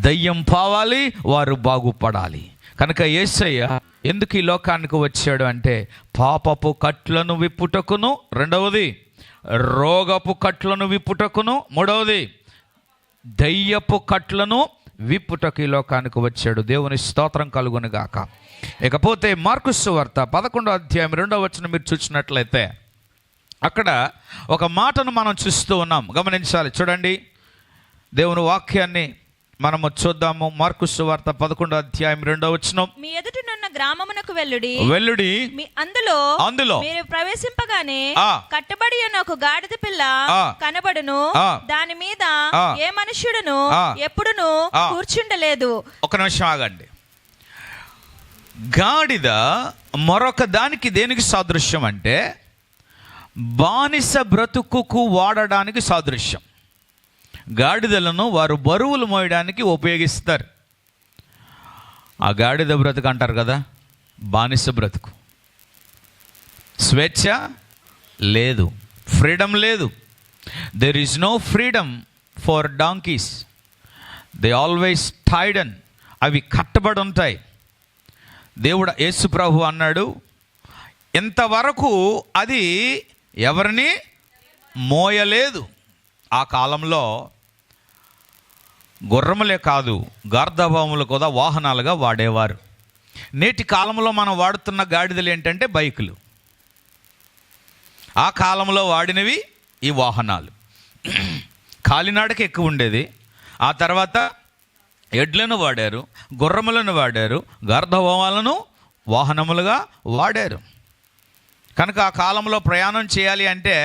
దయ్యం పోవాలి, వారు బాగుపడాలి. కనుక యేసయ్య ఎందుకు ఈ లోకానికి వచ్చాడు అంటే పాపపు కట్లను విప్పుటకును, రెండవది రోగపు కట్లను విప్పుటకును, మూడవది దయ్యపు కట్లను విప్పుటకు ఈ లోకానికి వచ్చాడు. దేవుని స్తోత్రం కలుగును గాక. ఇకపోతే మార్కు సువార్త 11వ అధ్యాయం 2వ వచనం మీరు చూసినట్లయితే అక్కడ ఒక మాటను మనం చూస్తూ ఉన్నాం. గమనించాలి, చూడండి. దేవుని వాక్యాన్ని మనము చూద్దాము. మార్కు సువార్త 11వ అధ్యాయం 2వ వచనం. మీ ఎదుటనున్న గ్రామమునకు వెళ్ళుడి, అందులో మీరు ప్రవేశింపగానే కట్టబడి ఉన్న ఒక గాడిద పిల్ల కనబడును, దాని మీద ఏ మనుష్యుడును ఎప్పుడును కూర్చుండలేదు. ఒక నిమిషం ఆగండి. గాడిద మరొక దానికి దేనికి సాదృశ్యం అంటే బానిస బ్రతుకుకు వాడడానికి సాదృశ్యం. గాడిదలను వారు బరువులు మోయడానికి ఉపయోగిస్తారు. ఆ గాడిద బ్రతుకు అంటారు కదా, బానిస బ్రతుకు. స్వేచ్ఛ లేదు, ఫ్రీడమ్ లేదు. There is no freedom for donkeys, they always tied on, అవి కట్టబడి ఉంటాయి. దేవుడు యేసు ప్రభు అన్నాడు, ఇంతవరకు అది ఎవరిని మోయలేదు. ఆ కాలంలో గుర్రములే కాదు, గార్ధభములు కూడా వాహనాలుగా వాడేవారు. నేటి కాలంలో మనం వాడుతున్న గాడిదలు ఏంటంటే బైకులు. ఆ కాలంలో వాడినవి ఈ వాహనాలు. కాలినాడకి ఎక్కువ ఉండేది. ఆ తర్వాత ఎడ్లను వాడారు, గుర్రములను వాడారు, గార్ధభవాలను వాహనములుగా వాడారు. కనుక ఆ కాలంలో ప్రయాణం చేయాలి అంటే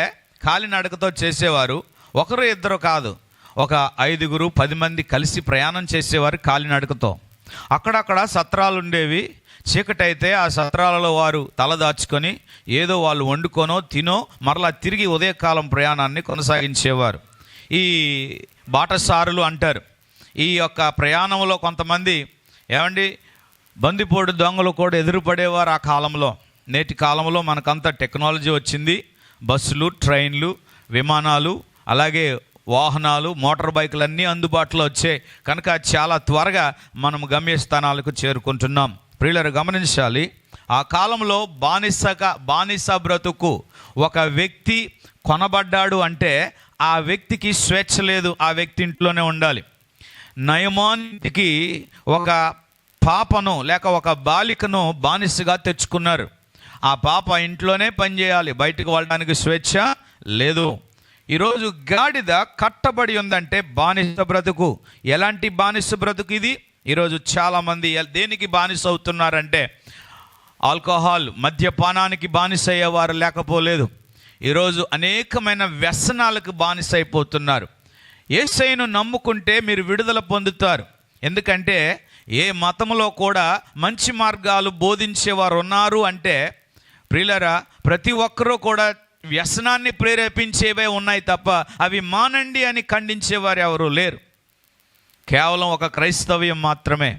కాలినడకతో చేసేవారు. ఒకరు ఇద్దరు కాదు, ఒక 5, 10 మంది కలిసి ప్రయాణం చేసేవారు కాలినడకతో. అక్కడక్కడ సత్రాలు ఉండేవి. చీకటైతే ఆ సత్రాలలో వారు తలదాచుకొని ఏదో వాళ్ళు వండుకొనో తినో మరలా తిరిగి ఉదయకాలం ప్రయాణాన్ని కొనసాగించేవారు. ఈ బాటసారులు అంటారు. ఈ యొక్క ప్రయాణంలో కొంతమంది ఏమండి బందిపోటు దొంగలు కూడా ఎదురుపడేవారు ఆ కాలంలో. నేటి కాలంలో మనకంతా టెక్నాలజీ వచ్చింది. బస్సులు, ట్రైన్లు, విమానాలు, అలాగే వాహనాలు, మోటార్ బైకులు అన్నీ అందుబాటులో వచ్చాయి. కనుక చాలా త్వరగా మనం గమ్యస్థానాలకు చేరుకుంటున్నాం. ప్రియులారా గమనించాలి, ఆ కాలంలో బానిస బ్రతుకు. ఒక వ్యక్తి కొనబడ్డాడు అంటే ఆ వ్యక్తికి స్వేచ్ఛ లేదు, ఆ వ్యక్తి ఇంట్లోనే ఉండాలి. నయమానికి ఒక పాపను లేక ఒక బాలికను బానిసగా తెచ్చుకున్నారు. ఆ పాప ఇంట్లోనే పనిచేయాలి, బయటకు వెళ్ళడానికి స్వేచ్ఛ లేదు. ఈరోజు గాడిద కట్టబడి ఉందంటే బానిస బ్రతుకు. ఎలాంటి బానిస బ్రతుకు ఇది? ఈరోజు చాలామంది దేనికి బానిస అవుతున్నారంటే ఆల్కహాల్, మద్యపానానికి బానిస అయ్యేవారు లేకపోలేదు. ఈరోజు అనేకమైన వ్యసనాలకు బానిస అయిపోతున్నారు. యేసయ్యను నమ్ముకుంటే మీరు విడుదల పొందుతారు. ఎందుకంటే ఏ మతంలో కూడా మంచి మార్గాలు బోధించేవారు ఉన్నారు అంటే ప్రియులారా, ప్రతి ఒక్కరూ కూడా వ్యసనాన్ని ప్రేరేపించేవే ఉన్నాయి తప్ప అవి మానండి అని ఖండించేవారు ఎవరు లేరు. కేవలం ఒక క్రైస్తవ్యం మాత్రమే.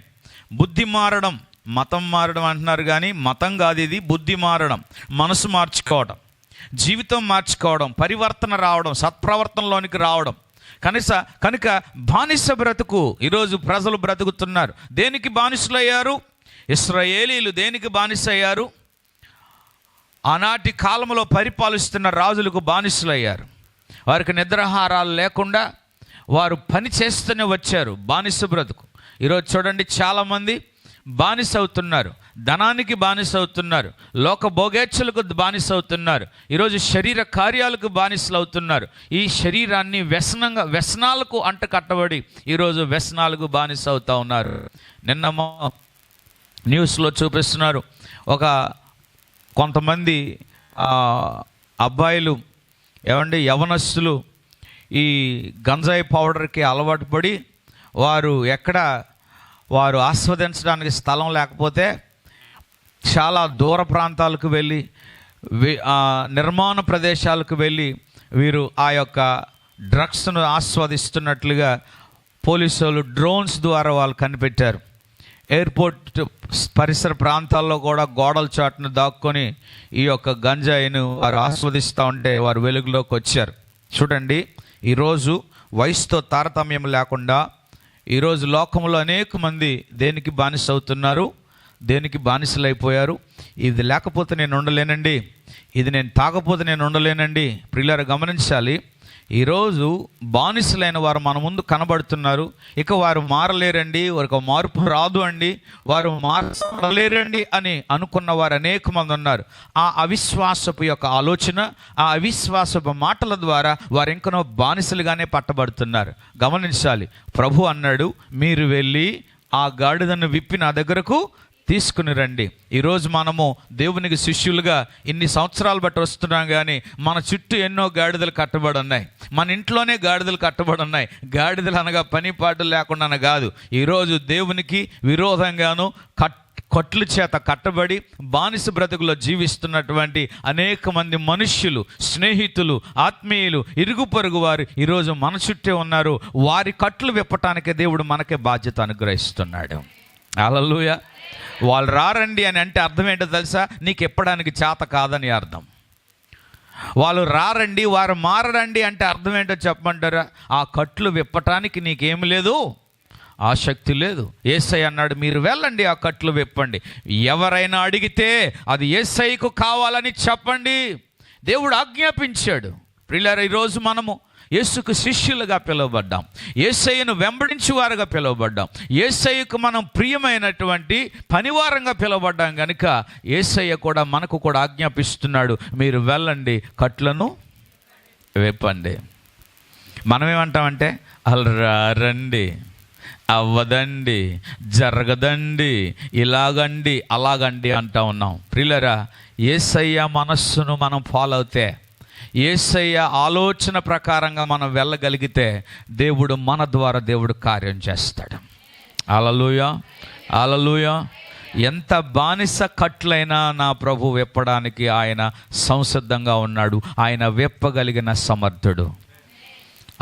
బుద్ధి మారడం, మతం మారడం అంటున్నారు కానీ మతం కాదు ఇది. బుద్ధి మారడం, మనసు మార్చుకోవడం, జీవితం మార్చుకోవడం, పరివర్తన రావడం, సత్ప్రవర్తనలోనికి రావడం. కనుక బానిస బ్రతుకు ఈరోజు ప్రజలు బ్రతుకుతున్నారు. దేనికి బానిసలయ్యారు? ఇశ్రాయేలీలు దేనికి బానిస అయ్యారు? ఆనాటి కాలంలో పరిపాలిస్తున్న రాజులకు బానిసలయ్యారు. వారికి నిద్రాహారాలు లేకుండా వారు పని చేస్తూనే వచ్చారు. బానిస బ్రతుకు. ఈరోజు చూడండి, చాలామంది బానిస అవుతున్నారు, ధనానికి బానిస అవుతున్నారు, లోక భోగేచ్ఛలకు బానిస అవుతున్నారు, ఈరోజు శరీర కార్యాలకు బానిసలు అవుతున్నారు. ఈ శరీరాన్ని వ్యసనాలకు అంట కట్టబడి ఈరోజు వ్యసనాలకు బానిస అవుతూ ఉన్నారు. నిన్న న్యూస్లో చూపిస్తున్నారు, కొంతమంది అబ్బాయిలు ఏమండి యవనస్తులు ఈ గంజాయి పౌడర్కి అలవాటు పడి వారు ఆస్వాదించడానికి స్థలం లేకపోతే చాలా దూర ప్రాంతాలకు వెళ్ళి నిర్మాణ ప్రదేశాలకు వెళ్ళి వీరు ఆ యొక్క డ్రగ్స్ను ఆస్వాదిస్తున్నట్లుగా పోలీసు వాళ్ళు డ్రోన్స్ ద్వారా వాళ్ళు కనిపెట్టారు. ఎయిర్పోర్ట్ పరిసర ప్రాంతాల్లో కూడా గోడల చాటును దాక్కొని ఈ యొక్క గంజాయిను వారు ఆస్వాదిస్తూ ఉంటే వారు వెలుగులోకి వచ్చారు. చూడండి, ఈరోజు వయసుతో తారతమ్యం లేకుండా ఈరోజు లోకంలో అనేక మంది దేనికి బానిస అవుతున్నారు, దేనికి బానిసలు అయిపోయారు. ఇది లేకపోతే నేను ఉండలేనండి, ఇది నేను తాగపోతే నేను ఉండలేనండి. ప్రియులారా గమనించాలి, ఈరోజు బానిసలైన వారు మన ముందు కనబడుతున్నారు. ఇక వారు మారలేరండి, వారికి మార్పు రాదు అండి, వారు మారలేరండి అని అనుకున్న వారు అనేక మంది ఉన్నారు. ఆ అవిశ్వాసపు యొక్క ఆలోచన, ఆ అవిశ్వాసపు మాటల ద్వారా వారు ఇంకనో బానిసలుగానే పట్టబడుతున్నారు. గమనించాలి, ప్రభు అన్నాడు, మీరు వెళ్ళి ఆ గాడిదను విప్పి నా దగ్గరకు తీసుకుని రండి. ఈరోజు మనము దేవునికి శిష్యులుగా ఇన్ని సంవత్సరాలు బట్టి వస్తున్నాం, కానీ మన చుట్టూ ఎన్నో గాడిదలు కట్టబడి ఉన్నాయి. మన ఇంట్లోనే గాడిదలు కట్టబడి ఉన్నాయి. గాడిదలు అనగా పని పాటలు లేకుండా కాదు, ఈరోజు దేవునికి విరోధంగాను కట్లు చేత కట్టబడి బానిస బ్రతుకులో జీవిస్తున్నటువంటి అనేక మంది మనుష్యులు, స్నేహితులు, ఆత్మీయులు, ఇరుగు పొరుగు వారు ఈరోజు మన చుట్టే ఉన్నారు. వారి కట్లు విప్పటానికే దేవుడు మనకే బాధ్యత అనుగ్రహిస్తున్నాడు. హల్లెలూయా. వాళ్ళు రారండి అని అంటే అర్థం ఏంటో తెలుసా? నీకు ఎప్పడానికి చేత కాదని అర్థం. వాళ్ళు రారండి, వారు మారరండి అంటే అర్థం ఏంటో చెప్పమంటారా? ఆ కట్లు విప్పటానికి నీకేమి లేదు, ఆసక్తి లేదు. యేసయ్య అన్నాడు, మీరు వెళ్ళండి, ఆ కట్లు విప్పండి. ఎవరైనా అడిగితే అది యేసయ్యకు కావాలని చెప్పండి. దేవుడు ఆజ్ఞాపించాడు. ప్రియులారా, ఈరోజు మనము యేసుకు శిష్యులుగా పిలువబడ్డాం, యేసయ్యను వెంబడించువారుగా పిలువబడ్డాం, యేసయ్యకు మనం ప్రియమైనటువంటి పనివారంగా పిలువబడ్డాం కనుక యేసయ్య కూడా మనకు కూడా ఆజ్ఞాపిస్తున్నాడు, మీరు వెళ్ళండి, కట్లను విప్పండి. మనమేమంటామంటే అల్రా రండి, అవ్వదండి, జరగదండి, ఇలాగండి, అలాగండి అంటా ఉన్నాం. ప్రియులారా, యేసయ్య మనస్సును మనం ఫాలో అవుతే, యేసయ్య ఆలోచన ప్రకారంగా మనం వెళ్ళగలిగితే దేవుడు మన ద్వారా దేవుడు కార్యం చేస్తాడు. హల్లెలూయా, హల్లెలూయా. ఎంత బానిస కట్లైనా నా ప్రభు విప్పడానికి ఆయన సంసిద్ధంగా ఉన్నాడు. ఆయన విప్పగలిగిన సమర్థుడు.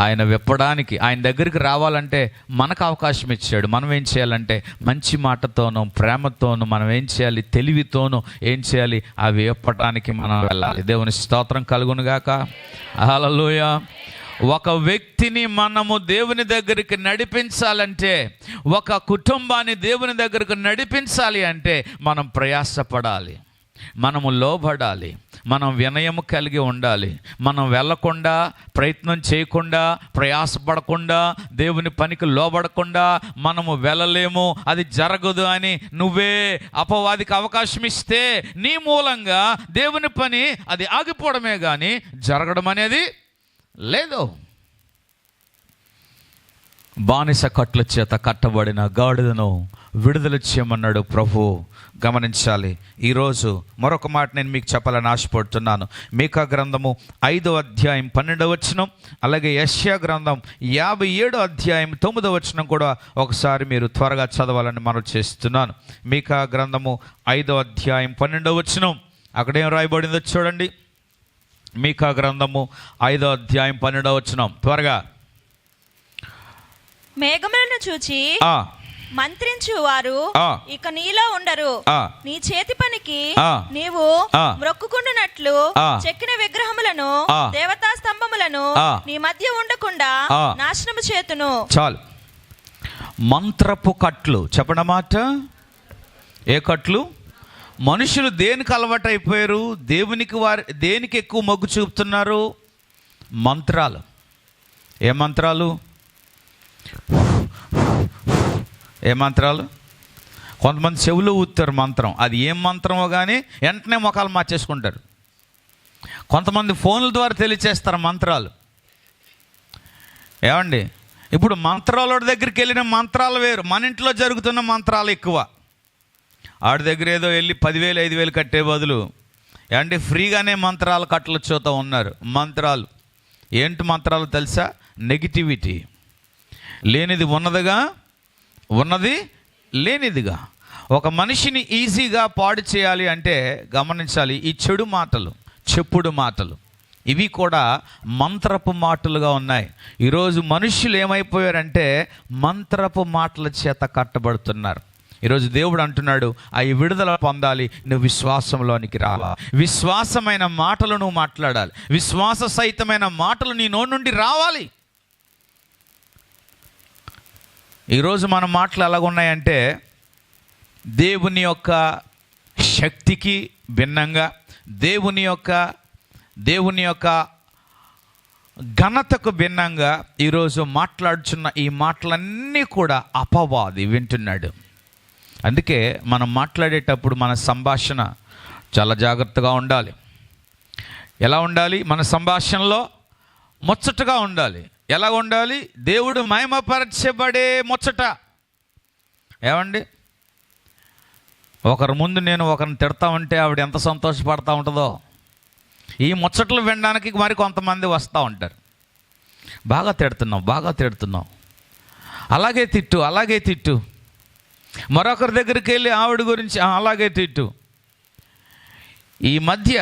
ఆయన విప్పడానికి, ఆయన దగ్గరికి రావాలంటే మనకు అవకాశం ఇచ్చాడు. మనం ఏం చేయాలంటే మంచి మాటతోనూ ప్రేమతోనూ మనం ఏం చేయాలి, తెలివితోనూ ఏం చేయాలి, అవి విప్పటానికి మనం వెళ్ళాలి. దేవుని స్తోత్రం కలుగునుగాక. హల్లెలూయా. ఒక వ్యక్తిని మనము దేవుని దగ్గరికి నడిపించాలంటే, ఒక కుటుంబాన్ని దేవుని దగ్గరకు నడిపించాలి అంటే మనం ప్రయాసపడాలి, మనము లోబడాలి, మనం వినయము కలిగి ఉండాలి. మనం వెళ్ళకుండా, ప్రయత్నం చేయకుండా, ప్రయాసపడకుండా, దేవుని పనికి లోబడకుండా మనము వెళ్ళలేము, అది జరగదు అని నువ్వే అపవాదికి అవకాశం ఇస్తే నీ మూలంగా దేవుని పని అది ఆగిపోవడమే కానీ జరగడం అనేది లేదు. బానిస కట్ల చేత కట్టబడిన గాడిదను విడుదల చేయమన్నాడు ప్రభు. గమనించాలి. ఈరోజు మరొక మాట నేను మీకు చెప్పాలని ఆశపడుతున్నాను. మీకా గ్రంథము 5వ అధ్యాయం 12వ వచనం, అలాగే యెషయా గ్రంథం 57వ అధ్యాయం 9వ వచనం కూడా ఒకసారి మీరు త్వరగా చదవాలని మనం చేస్తున్నాను. మీకా గ్రంథము 5వ అధ్యాయం 12వ వచనం, అక్కడేం రాయబడిందో చూడండి. మీకా గ్రంథము 5వ అధ్యాయం 12వ వచనం, త్వరగా. మేఘములను చూచి మంత్రించు వారు ఇక నీలో ఉండరు, నీ చేతి పనికి నీవు మ్రొక్కుకుంటున్నట్లు చెక్కిన విగ్రహములను, దేవతా స్తంభములను నీ మధ్య ఉండకుండా నాశనము చేతును. చాలు. మంత్రపు కట్లు చెప్పడమాట. ఏ కట్లు? మనుషులు దేనికి అలవాటు అయిపోయారు? దేనికి ఎక్కువ మొగ్గు చూపుతున్నారు? మంత్రాలు. ఏ మంత్రాలు? ఏ మంత్రాలు? కొంతమంది చెవులు ఊతారు మంత్రం, అది ఏం మంత్రమో కానీ వెంటనే మొఖాలు మార్చేసుకుంటారు. కొంతమంది ఫోన్ల ద్వారా తెలియచేస్తారు మంత్రాలు. ఏమండి, ఇప్పుడు మంత్రాల దగ్గరికి వెళ్ళిన మంత్రాలు వేరు, మన ఇంట్లో జరుగుతున్న మంత్రాలు ఎక్కువ. ఆడి దగ్గర ఏదో వెళ్ళి 10,000 5,000 కట్టే బదులు ఏమంటే ఫ్రీగానే మంత్రాలు కట్టలు చూస్తూ ఉన్నారు. మంత్రాలు ఏంటి మంత్రాలు తెలుసా? నెగిటివిటీ. లేనిది ఉన్నదిగా, ఉన్నది లేనిదిగా. ఒక మనిషిని ఈజీగా పాడు చేయాలి అంటే గమనించాలి, ఈ చెడు మాటలు, చెప్పుడు మాటలు, ఇవి కూడా మంత్రపు మాటలుగా ఉన్నాయి. ఈరోజు మనుషులు ఏమైపోయారంటే మంత్రపు మాటల చేత కట్టబడుతున్నారు. ఈరోజు దేవుడు అంటున్నాడు, అవి విడుదల పొందాలి, నువ్వు విశ్వాసంలోనికి రావాలి. విశ్వాసమైన మాటలు నువ్వు మాట్లాడాలి, విశ్వాస సహితమైన మాటలు నీ నోటి నుండి రావాలి. ఈరోజు మన మాటలు ఎలాగున్నాయంటే దేవుని యొక్క శక్తికి భిన్నంగా, దేవుని యొక్క ఘనతకు భిన్నంగా ఈరోజు మాట్లాడుచున్న ఈ మాటలన్నీ కూడా అపవాది వింటున్నాడు. అందుకే మనం మాట్లాడేటప్పుడు మన సంభాషణ చాలా జాగ్రత్తగా ఉండాలి. ఎలా ఉండాలి? మన సంభాషణలో ముచ్చటగా ఉండాలి. ఎలా ఉండాలి? దేవుడు మహిమపరచబడే ముచ్చట. ఏమండి, ఒకరి ముందు నేను ఒకరిని తిడతా ఉంటే ఆవిడ ఎంత సంతోషపడతా ఉంటుందో, ఈ ముచ్చట్లు వినడానికి మరి కొంతమంది వస్తూ ఉంటారు. బాగా తిడుతున్నావు, అలాగే తిట్టు. మరొకరి దగ్గరికి వెళ్ళి ఆవిడ గురించి అలాగే తిట్టు. ఈ మధ్య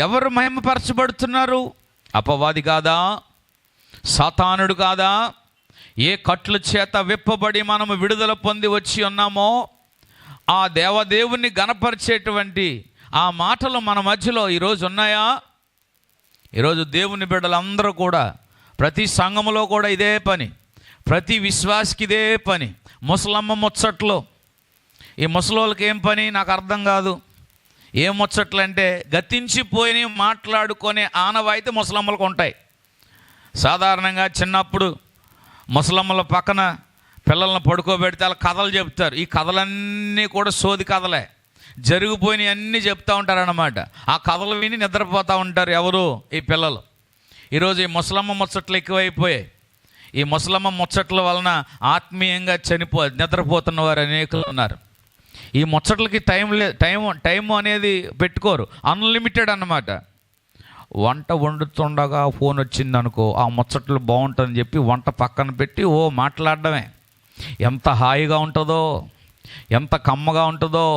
ఎవరు మహిమపరచబడుతున్నారు? అపవాది కాదా? సాతానుడు కాదా? ఏ కట్ల చేత విప్పబడి మనము విడుదల పొంది వచ్చి ఉన్నామో ఆ దేవదేవుని గణపరిచేటువంటి ఆ మాటలు మన మధ్యలో ఈరోజు ఉన్నాయా? ఈరోజు దేవుని బిడ్డలందరూ కూడా, ప్రతి సంఘములో కూడా ఇదే పని, ప్రతి విశ్వాసికి ఇదే పని. ముసలమ్మ ముచ్చట్లు. ఈ ముసలోళ్ళకి ఏం పని నాకు అర్థం కాదు. ఏం ముచ్చట్లు అంటే గతించిపోయి మాట్లాడుకునే ఆనవాయితీ ముసలమ్మలకు ఉంటాయి. సాధారణంగా చిన్నప్పుడు ముసలమ్మల పక్కన పిల్లల్ని పడుకోబెడితే వాళ్ళ కథలు చెప్తారు. ఈ కథలన్నీ కూడా సోది కథలే, జరిగిపోయినవి అన్నీ చెప్తూ ఉంటారన్నమాట. ఆ కథలు విని నిద్రపోతూ ఉంటారు ఎవరు? ఈ పిల్లలు. ఈరోజు ఈ ముసలమ్మ ముచ్చట్లు ఎక్కువైపోయాయి. ఈ ముసలమ్మ ముచ్చట్ల వలన ఆత్మీయంగా నిద్రపోతున్న వారు అనేకులు ఉన్నారు. ఈ ముచ్చట్లకి టైం అనేది పెట్టుకోరు, అన్లిమిటెడ్ అన్నమాట. వంట వండుతుండగా ఫోన్ వచ్చింది అనుకో, ఆ ముచ్చట్లు బాగుంటుందని చెప్పి వంట పక్కన పెట్టి మాట్లాడడమే. ఎంత హాయిగా ఉంటుందో, ఎంత కమ్మగా ఉంటుందో,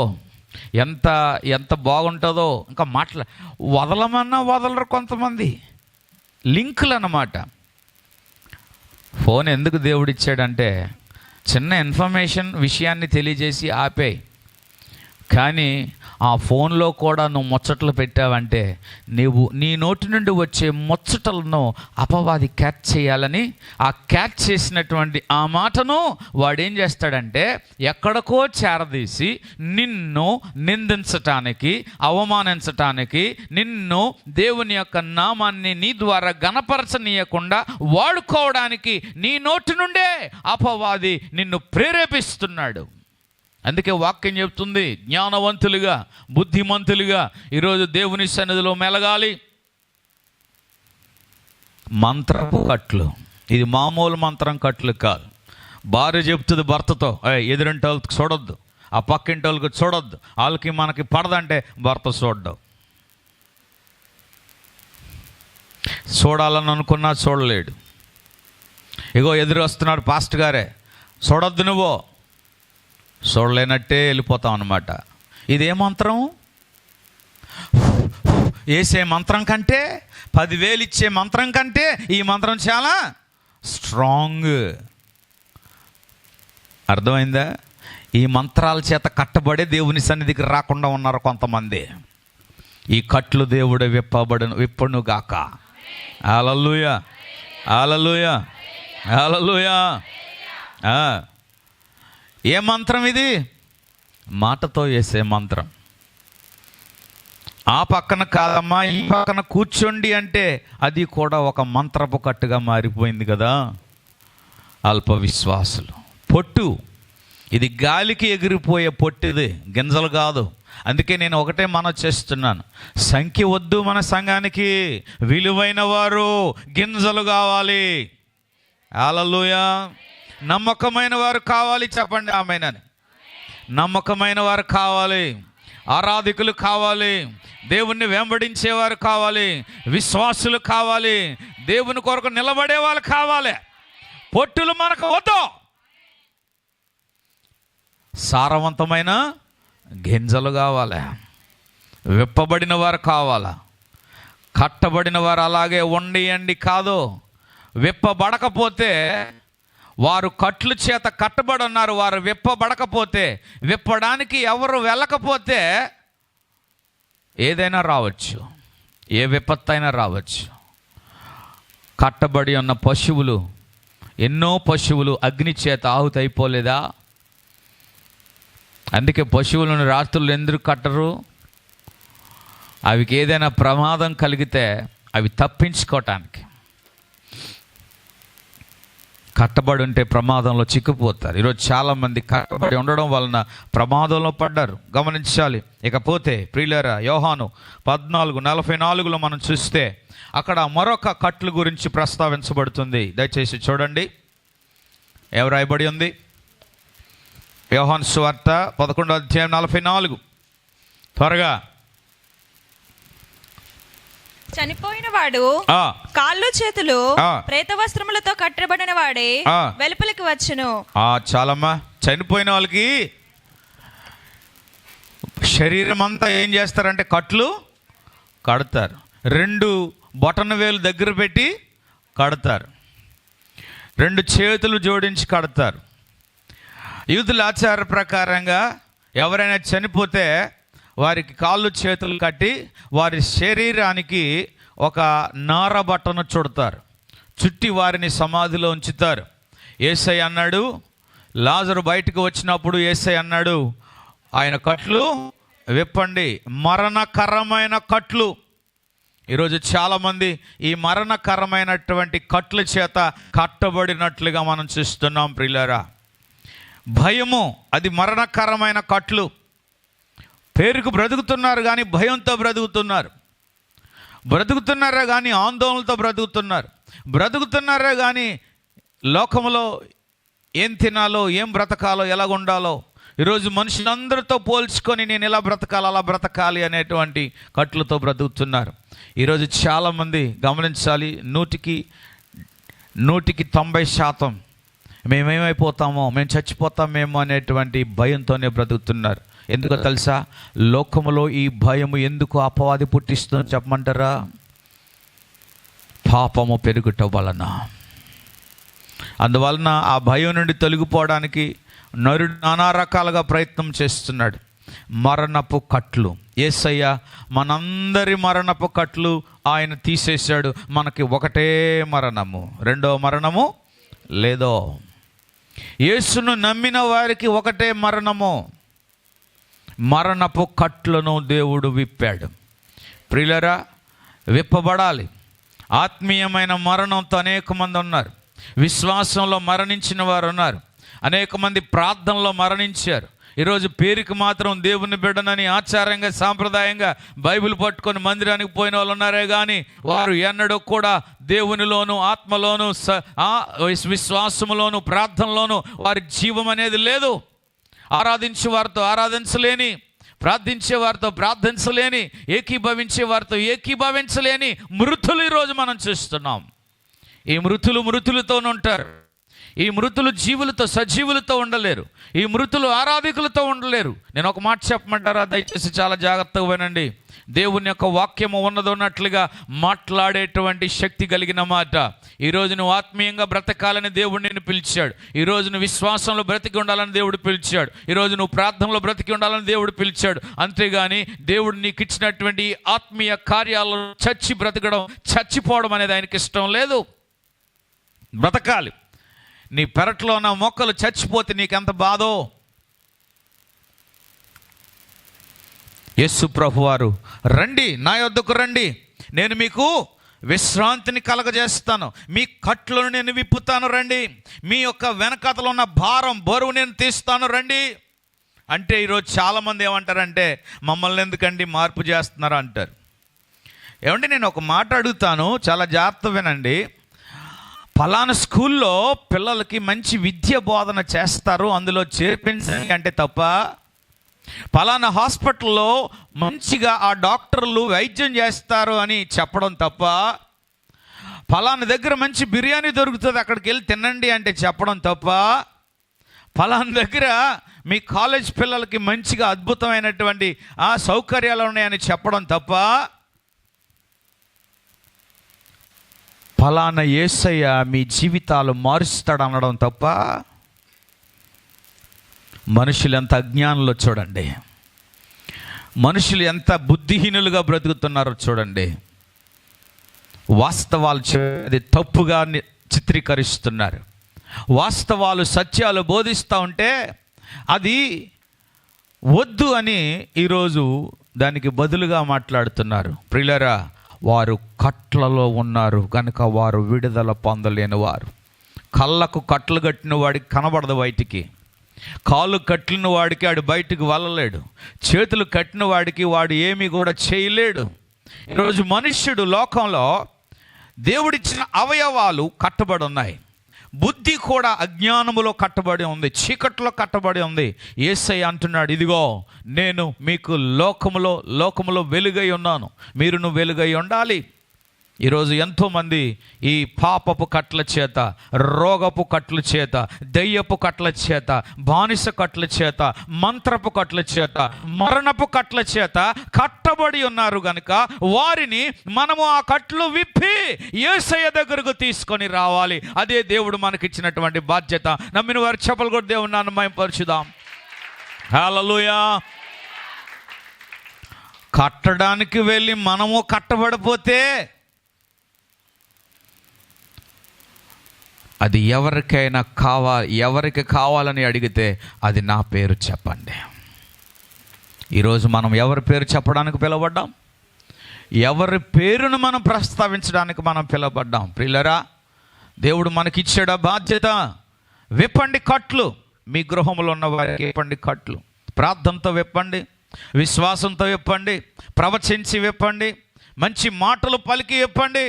ఎంత బాగుంటుందో. ఇంకా వదలమన్నా వదలరు కొంతమంది. లింకులు అన్నమాట. ఫోన్ ఎందుకు దేవుడిచ్చాడంటే చిన్న ఇన్ఫర్మేషన్ విషయాన్ని తెలియజేసి ఆపేయి. కానీ ఆ ఫోన్లో కూడా నువ్వు ముచ్చట్లు పెట్టావంటే నీ నోటి నుండి వచ్చే ముచ్చటలను అపవాది క్యాచ్ చేయాలని, ఆ క్యాచ్ చేసినటువంటి ఆ మాటను వాడేం చేస్తాడంటే ఎక్కడికో చేరదీసి నిన్ను నిందించటానికి, అవమానించటానికి, నిన్ను దేవుని యొక్క నామాన్ని నీ ద్వారా గణపరచనీయకుండా వాడుకోవడానికి నీ నోటి నుండే అపవాది నిన్ను ప్రేరేపిస్తున్నాడు. అందుకే వాక్యం చెప్తుంది, జ్ఞానవంతులుగా, బుద్ధిమంతులుగా ఈరోజు దేవుని సన్నిధిలో మెలగాలి. మంత్రపు కట్లు, ఇది మామూలు మంత్రం కట్లు కాదు. భార్య చెప్తుంది భర్తతో, ఎదురింటి వాళ్ళకి చూడొద్దు, ఆ పక్కింటి వాళ్ళకి చూడొద్దు, వాళ్ళకి మనకి పడదంటే భర్త చూడడం. చూడాలని అనుకున్నా చూడలేడు. ఇగో ఎదురు వస్తున్నాడు పాస్టర్ గారే, చూడొద్దు, నువ్వు చూడలేనట్టే వెళ్ళిపోతాం అన్నమాట. ఇదే మంత్రం? వేసే మంత్రం కంటే, 10,000 ఇచ్చే మంత్రం కంటే ఈ మంత్రం చాలా స్ట్రాంగ్. అర్థమైందా? ఈ మంత్రాల చేత కట్టబడే దేవుని సన్నిధికి రాకుండా ఉన్నారు కొంతమంది. ఈ కట్లు దేవుడు విప్పను గాక. హల్లెలూయా, హల్లెలూయా, హల్లెలూయా. ఏ మంత్రం ఇది? మాటతో వేసే మంత్రం. ఆ పక్కన కాదమ్మా, ఈ పక్కన కూర్చోండి అంటే అది కూడా ఒక మంత్రపు కట్టుగా మారిపోయింది కదా. అల్ప విశ్వాసులు. పొట్టు, ఇది గాలికి ఎగిరిపోయే పొట్టిది, గింజలు కాదు. అందుకే నేను ఒకటే మనవి చేస్తున్నాను, సంఖ్య వద్దు మన సంఘానికి, విలువైన వారు, గింజలు కావాలి. హల్లెలూయా. నమ్మకమైన వారు కావాలి. చెప్పండి ఆమేనని. నమ్మకమైన వారు కావాలి, ఆరాధికులు కావాలి, దేవుణ్ణి వెంబడించేవారు కావాలి, విశ్వాసులు కావాలి, దేవుని కొరకు నిలబడే వాళ్ళు కావాలి. పొట్టులు మనకు వద్దు, సారవంతమైన గింజలు కావాలి, విప్పబడిన వారు కావాలా. కట్టబడిన వారు అలాగే ఉండియండి కాదు. విప్పబడకపోతే, వారు కట్లు చేత కట్టబడి ఉన్నారు, వారు విప్పబడకపోతే, విప్పడానికి ఎవరు వెళ్ళకపోతే ఏదైనా రావచ్చు, ఏ విపత్తు అయినా రావచ్చు. కట్టబడి ఉన్న పశువులు, ఎన్నో పశువులు అగ్ని చేత ఆహుతి అయిపోలేదా? అందుకే పశువులను రాత్రులు ఎందుకు కట్టరు? అవికి ఏదైనా ప్రమాదం కలిగితే అవి తప్పించుకోవటానికి. కట్టబడి ఉంటే ప్రమాదంలో చిక్కుపోతారు. ఈరోజు చాలామంది కట్టబడి ఉండడం వలన ప్రమాదంలో పడ్డారు, గమనించాలి. ఇకపోతే ప్రియులారా, యోహాను 14:44 మనం చూస్తే అక్కడ మరొక కట్లు గురించి ప్రస్తావించబడుతుంది. దయచేసి చూడండి, ఏం రాయబడి ఉంది? యోహాను సువార్త 11:44. త్వరగా. చనిపోయిన వాడు కాళ్ళు చేతులు ప్రేత వస్త్రములతో కట్టబడిన వాడే వెలుపలికి వచ్చును. చాలమ్మా. చనిపోయిన వాళ్ళకి శరీరం అంతా ఏం చేస్తారంటే కట్లు కడతారు. 2 బొటన వేలు దగ్గర పెట్టి కడతారు, 2 చేతులు జోడించి కడతారు. యూదుల ఆచార ప్రకారంగా ఎవరైనా చనిపోతే వారికి కాళ్ళు చేతులు కట్టి వారి శరీరానికి ఒక నార బట్టను చుడతారు, చుట్టి వారిని సమాధిలో ఉంచుతారు. యేసయ్య అన్నాడు, లాజరు బయటకు వచ్చినప్పుడు యేసయ్య అన్నాడు, ఆయన కట్లు విప్పండి, మరణకరమైన కట్లు. ఈరోజు చాలామంది ఈ మరణకరమైనటువంటి కట్ల చేత కట్టబడినట్లుగా మనం చూస్తున్నాం ప్రియులారా. భయము అది మరణకరమైన కట్లు. పేరుకు బ్రతుకుతున్నారు కానీ భయంతో బ్రతుకుతున్నారు, బ్రతుకుతున్నారా కానీ ఆందోళనతో బ్రతుకుతున్నారు, బ్రతుకుతున్నారా కానీ లోకంలో ఏం తినాలో, ఏం బ్రతకాలో, ఎలా ఉండాలో ఈరోజు మనుషులందరితో పోల్చుకొని నేను ఇలా బ్రతకాలి, అలా బ్రతకాలి అనేటువంటి కట్లతో బ్రతుకుతున్నారు. ఈరోజు చాలామంది గమనించాలి, 100కి 90% మేమేమైపోతామో, మేము చచ్చిపోతామేమో అనేటువంటి భయంతోనే బ్రతుకుతున్నారు. ఎందుకో తెలుసా? లోకములో ఈ భయము ఎందుకు అపవాది పుట్టిస్తుందో చెప్పమంటారా? పాపము పెరుగుట వలన. అందువలన ఆ భయం నుండి తొలగిపోవడానికి నరుడు నానా రకాలుగా ప్రయత్నం చేస్తున్నాడు. మరణపు కట్లు, యేసయ్య మనందరి మరణపు కట్లు ఆయన తీసేశాడు. మనకి ఒకటే మరణము, రెండో మరణము లేదో. యేసును నమ్మిన వారికి ఒకటే మరణము. మరణపు కట్లను దేవుడు విప్పాడు. ప్రియులరా, విప్పబడాలి. ఆత్మీయమైన మరణంతో అనేక మంది ఉన్నారు, విశ్వాసంలో మరణించిన వారు ఉన్నారు, అనేక మంది ప్రార్థనలో మరణించారు. ఈరోజు పేరుకి మాత్రం దేవుని బిడ్డనని ఆచారంగా సాంప్రదాయంగా బైబిల్ పట్టుకొని మందిరానికి పోయిన వాళ్ళు ఉన్నారే కానీ వారు ఎన్నడూ కూడా దేవునిలోను, ఆత్మలోను, విశ్వాసములోను, ప్రార్థనలోను వారి జీవం అనేది లేదు. ఆరాధించే వారితో ఆరాధించలేని, ప్రార్థించే వారితో ప్రార్థించలేని, ఏకీభవించే వారితో ఏకీభవించలేని మృతులు ఈరోజు మనం చూస్తున్నాం. ఈ మృతులతోనే ఉంటారు. ఈ మృతులు జీవులతో, సజీవులతో ఉండలేరు. ఈ మృతులు ఆరాధికులతో ఉండలేరు. నేను ఒక మాట చెప్పమంటారా? దయచేసి చాలా జాగ్రత్తగా వినండి. దేవుని యొక్క వాక్యము ఉన్నదన్నట్లుగా మాట్లాడేటువంటి శక్తి కలిగిన మాట. ఈరోజు నువ్వు ఆత్మీయంగా బ్రతకాలని దేవుడు నిన్ను పిలిచాడు. ఈరోజు నువ్వు విశ్వాసంలో బ్రతికి ఉండాలని దేవుడు పిలిచాడు. ఈరోజు నువ్వు ప్రార్థనలో బ్రతికి ఉండాలని దేవుడు పిలిచాడు. అంతేగాని దేవుడు నీకు ఇచ్చినటువంటి ఆత్మీయ కార్యాలను చచ్చిపోవడం అనేది ఆయనకి ఇష్టం లేదు. బ్రతకాలి. నీ పెరట్లో ఉన్న మొక్కలు చచ్చిపోతే నీకెంత బాధో. యేసు ప్రభువారు, రండి నా యొద్దకు రండి, నేను మీకు విశ్రాంతిని కలగజేస్తాను, మీ కట్లను నేను విప్పుతాను, రండి, మీ యొక్క వెనకతలో ఉన్న భారం, బరువు నేను తీస్తాను, రండి అంటే ఈరోజు చాలామంది ఏమంటారంటే, మమ్మల్ని ఎందుకండి మార్పు చేస్తున్నారు అంటారు. ఏమంటే నేను ఒక మాట అడుగుతాను, చాలా జాగ్రత్త వినండి. ఫలానా స్కూల్లో పిల్లలకి మంచి విద్య బోధన చేస్తారు, అందులో చేర్పించండి అంటే తప్ప, ఫలానా హాస్పిటల్లో మంచిగా ఆ డాక్టర్లు వైద్యం చేస్తారు అని చెప్పడం తప్ప, ఫలానా దగ్గర మంచి బిర్యానీ దొరుకుతుంది అక్కడికి వెళ్ళి తినండి అంటే చెప్పడం తప్ప, ఫలానా దగ్గర మీ కాలేజ్ పిల్లలకి మంచిగా అద్భుతమైనటువంటి ఆ సౌకర్యాలు ఉన్నాయని చెప్పడం తప్ప, ఫలానా యేసయ్య మీ జీవితాలు మారుస్తాడు అనడం తప్ప, మనుషులు ఎంత అజ్ఞానులో చూడండి, మనుషులు ఎంత బుద్ధిహీనులుగా బ్రతుకుతున్నారో చూడండి. వాస్తవాలు అది తప్పుగా చిత్రీకరిస్తున్నారు. వాస్తవాలు, సత్యాలు బోధిస్తూ ఉంటే అది వద్దు అని ఈరోజు దానికి బదులుగా మాట్లాడుతున్నారు. ప్రియులారా, వారు కట్లలో ఉన్నారు కనుక వారు విడుదల పొందలేని వారు. కళ్ళకు కట్లు కట్టిన వాడికి కనబడదు బయటికి, కాళ్ళు కట్టిన వాడికి వాడు బయటికి వెళ్ళలేడు, చేతులు కట్టిన వాడికి వాడు ఏమీ కూడా చేయలేడు. ఈరోజు మనుష్యుడు లోకంలో దేవుడిచ్చిన అవయవాలు కట్టబడి ఉన్నాయి, బుద్ధి కూడా అజ్ఞానములో కట్టబడి ఉంది, చీకట్లో కట్టబడి ఉంది. యేసయ్య అంటున్నాడు, ఇదిగో నేను మీకు లోకములో వెలుగై ఉన్నాను, మీరు వెలుగై ఉండాలి. ఈరోజు ఎంతోమంది ఈ పాపపు కట్ల చేత, రోగపు కట్ల చేత, దయ్యపు కట్ల చేత, బానిస కట్ల చేత, మంత్రపు కట్ల చేత, మరణపు కట్ల చేత కట్టబడి ఉన్నారు కనుక వారిని మనము ఆ కట్లు విప్పి యేసయ్య దగ్గరకు తీసుకొని రావాలి. అదే దేవుడు మనకిచ్చినటువంటి బాధ్యత. నమ్మిన వారు చెప్పలు కూడా దేవుని నామమున మహిమపరచుదాం. హల్లెలూయా. కట్టడానికి వెళ్ళి మనము కట్టబడిపోతే అది ఎవరికి కావాలని అడిగితే అది నా పేరు చెప్పండి. ఈరోజు మనం ఎవరి పేరు చెప్పడానికి పిలువబడ్డాం? ఎవరి పేరును మనం ప్రస్తావించడానికి మనం పిలువబడ్డాం? ప్రియులరా, దేవుడు మనకిచ్చాడు ఆ బాధ్యత. విప్పండి కట్లు, మీ గృహంలో ఉన్న వారికి విప్పండి కట్లు. ప్రార్థనతో విప్పండి, విశ్వాసంతో విప్పండి, ప్రవచించి విప్పండి, మంచి మాటలు పలికి విప్పండి.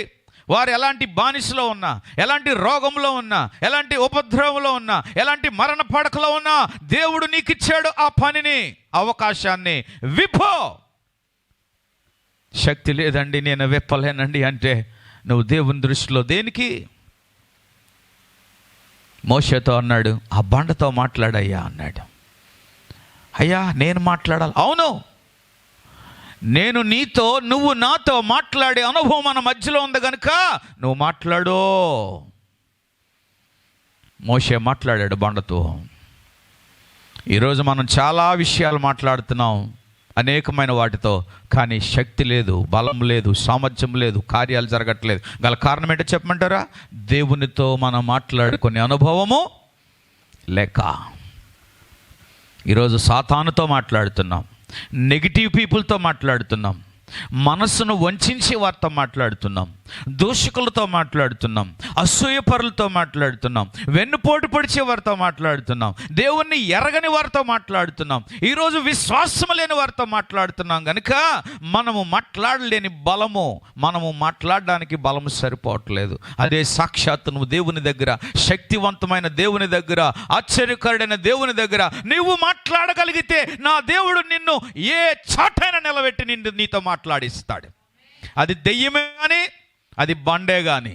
వారు ఎలాంటి బానిసలో ఉన్నా, ఎలాంటి రోగంలో ఉన్నా, ఎలాంటి ఉపద్రవంలో ఉన్నా, ఎలాంటి మరణ పడకలో ఉన్నా, దేవుడు నీకు ఇచ్చాడు ఆ పనిని, అవకాశాన్ని. విప్పో. శక్తి లేదండి, నేను విప్పలేనండి అంటే నువ్వు దేవుని దృష్టిలో దేనికి? మోషేతో అన్నాడు, ఆ బండతో మాట్లాడయ్యా అన్నాడు. అయ్యా నేను మాట్లాడాలి? అవును, నేను నీతో, నువ్వు నాతో మాట్లాడే అనుభవం మన మధ్యలో ఉంది కనుక నువ్వు మాట్లాడు. మోషే మాట్లాడాడు బండతో. ఈరోజు మనం చాలా విషయాలు మాట్లాడుతున్నాం, అనేకమైన వాటితో, కానీ శక్తి లేదు, బలం లేదు, సామర్థ్యం లేదు, కార్యాలు జరగట్లేదు. గల కారణం ఏంటో చెప్పమంటారా? దేవునితో మనం మాట్లాడుకునే అనుభవము లేక. ఈరోజు సాతానుతో మాట్లాడుతున్నాం, నెగిటివ్ పీపుల్తో మాట్లాడుతున్నాం, మనస్సును వంచి వారితో మాట్లాడుతున్నాం, దూషకులతో మాట్లాడుతున్నాం, అసూయపరులతో మాట్లాడుతున్నాం, వెన్నుపోటు పొడిచే వారితో మాట్లాడుతున్నాం, దేవుణ్ణి ఎరగని వారితో మాట్లాడుతున్నాం, ఈరోజు విశ్వాసం లేని వారితో మాట్లాడుతున్నాం. కనుక మనము మాట్లాడలేని బలము, మనము మాట్లాడడానికి బలము సరిపోవట్లేదు. అదే సాక్షాత్తు నువ్వు దేవుని దగ్గర, శక్తివంతమైన దేవుని దగ్గర, ఆశ్చర్యకరుడైన దేవుని దగ్గర నీవు మాట్లాడగలిగితే నా దేవుడు నిన్ను ఏ చాటైనా నిలబెట్టి నీతో మాట్లాడిస్తాడు. అది దెయ్యమే కానీ, అది బండే కానీ.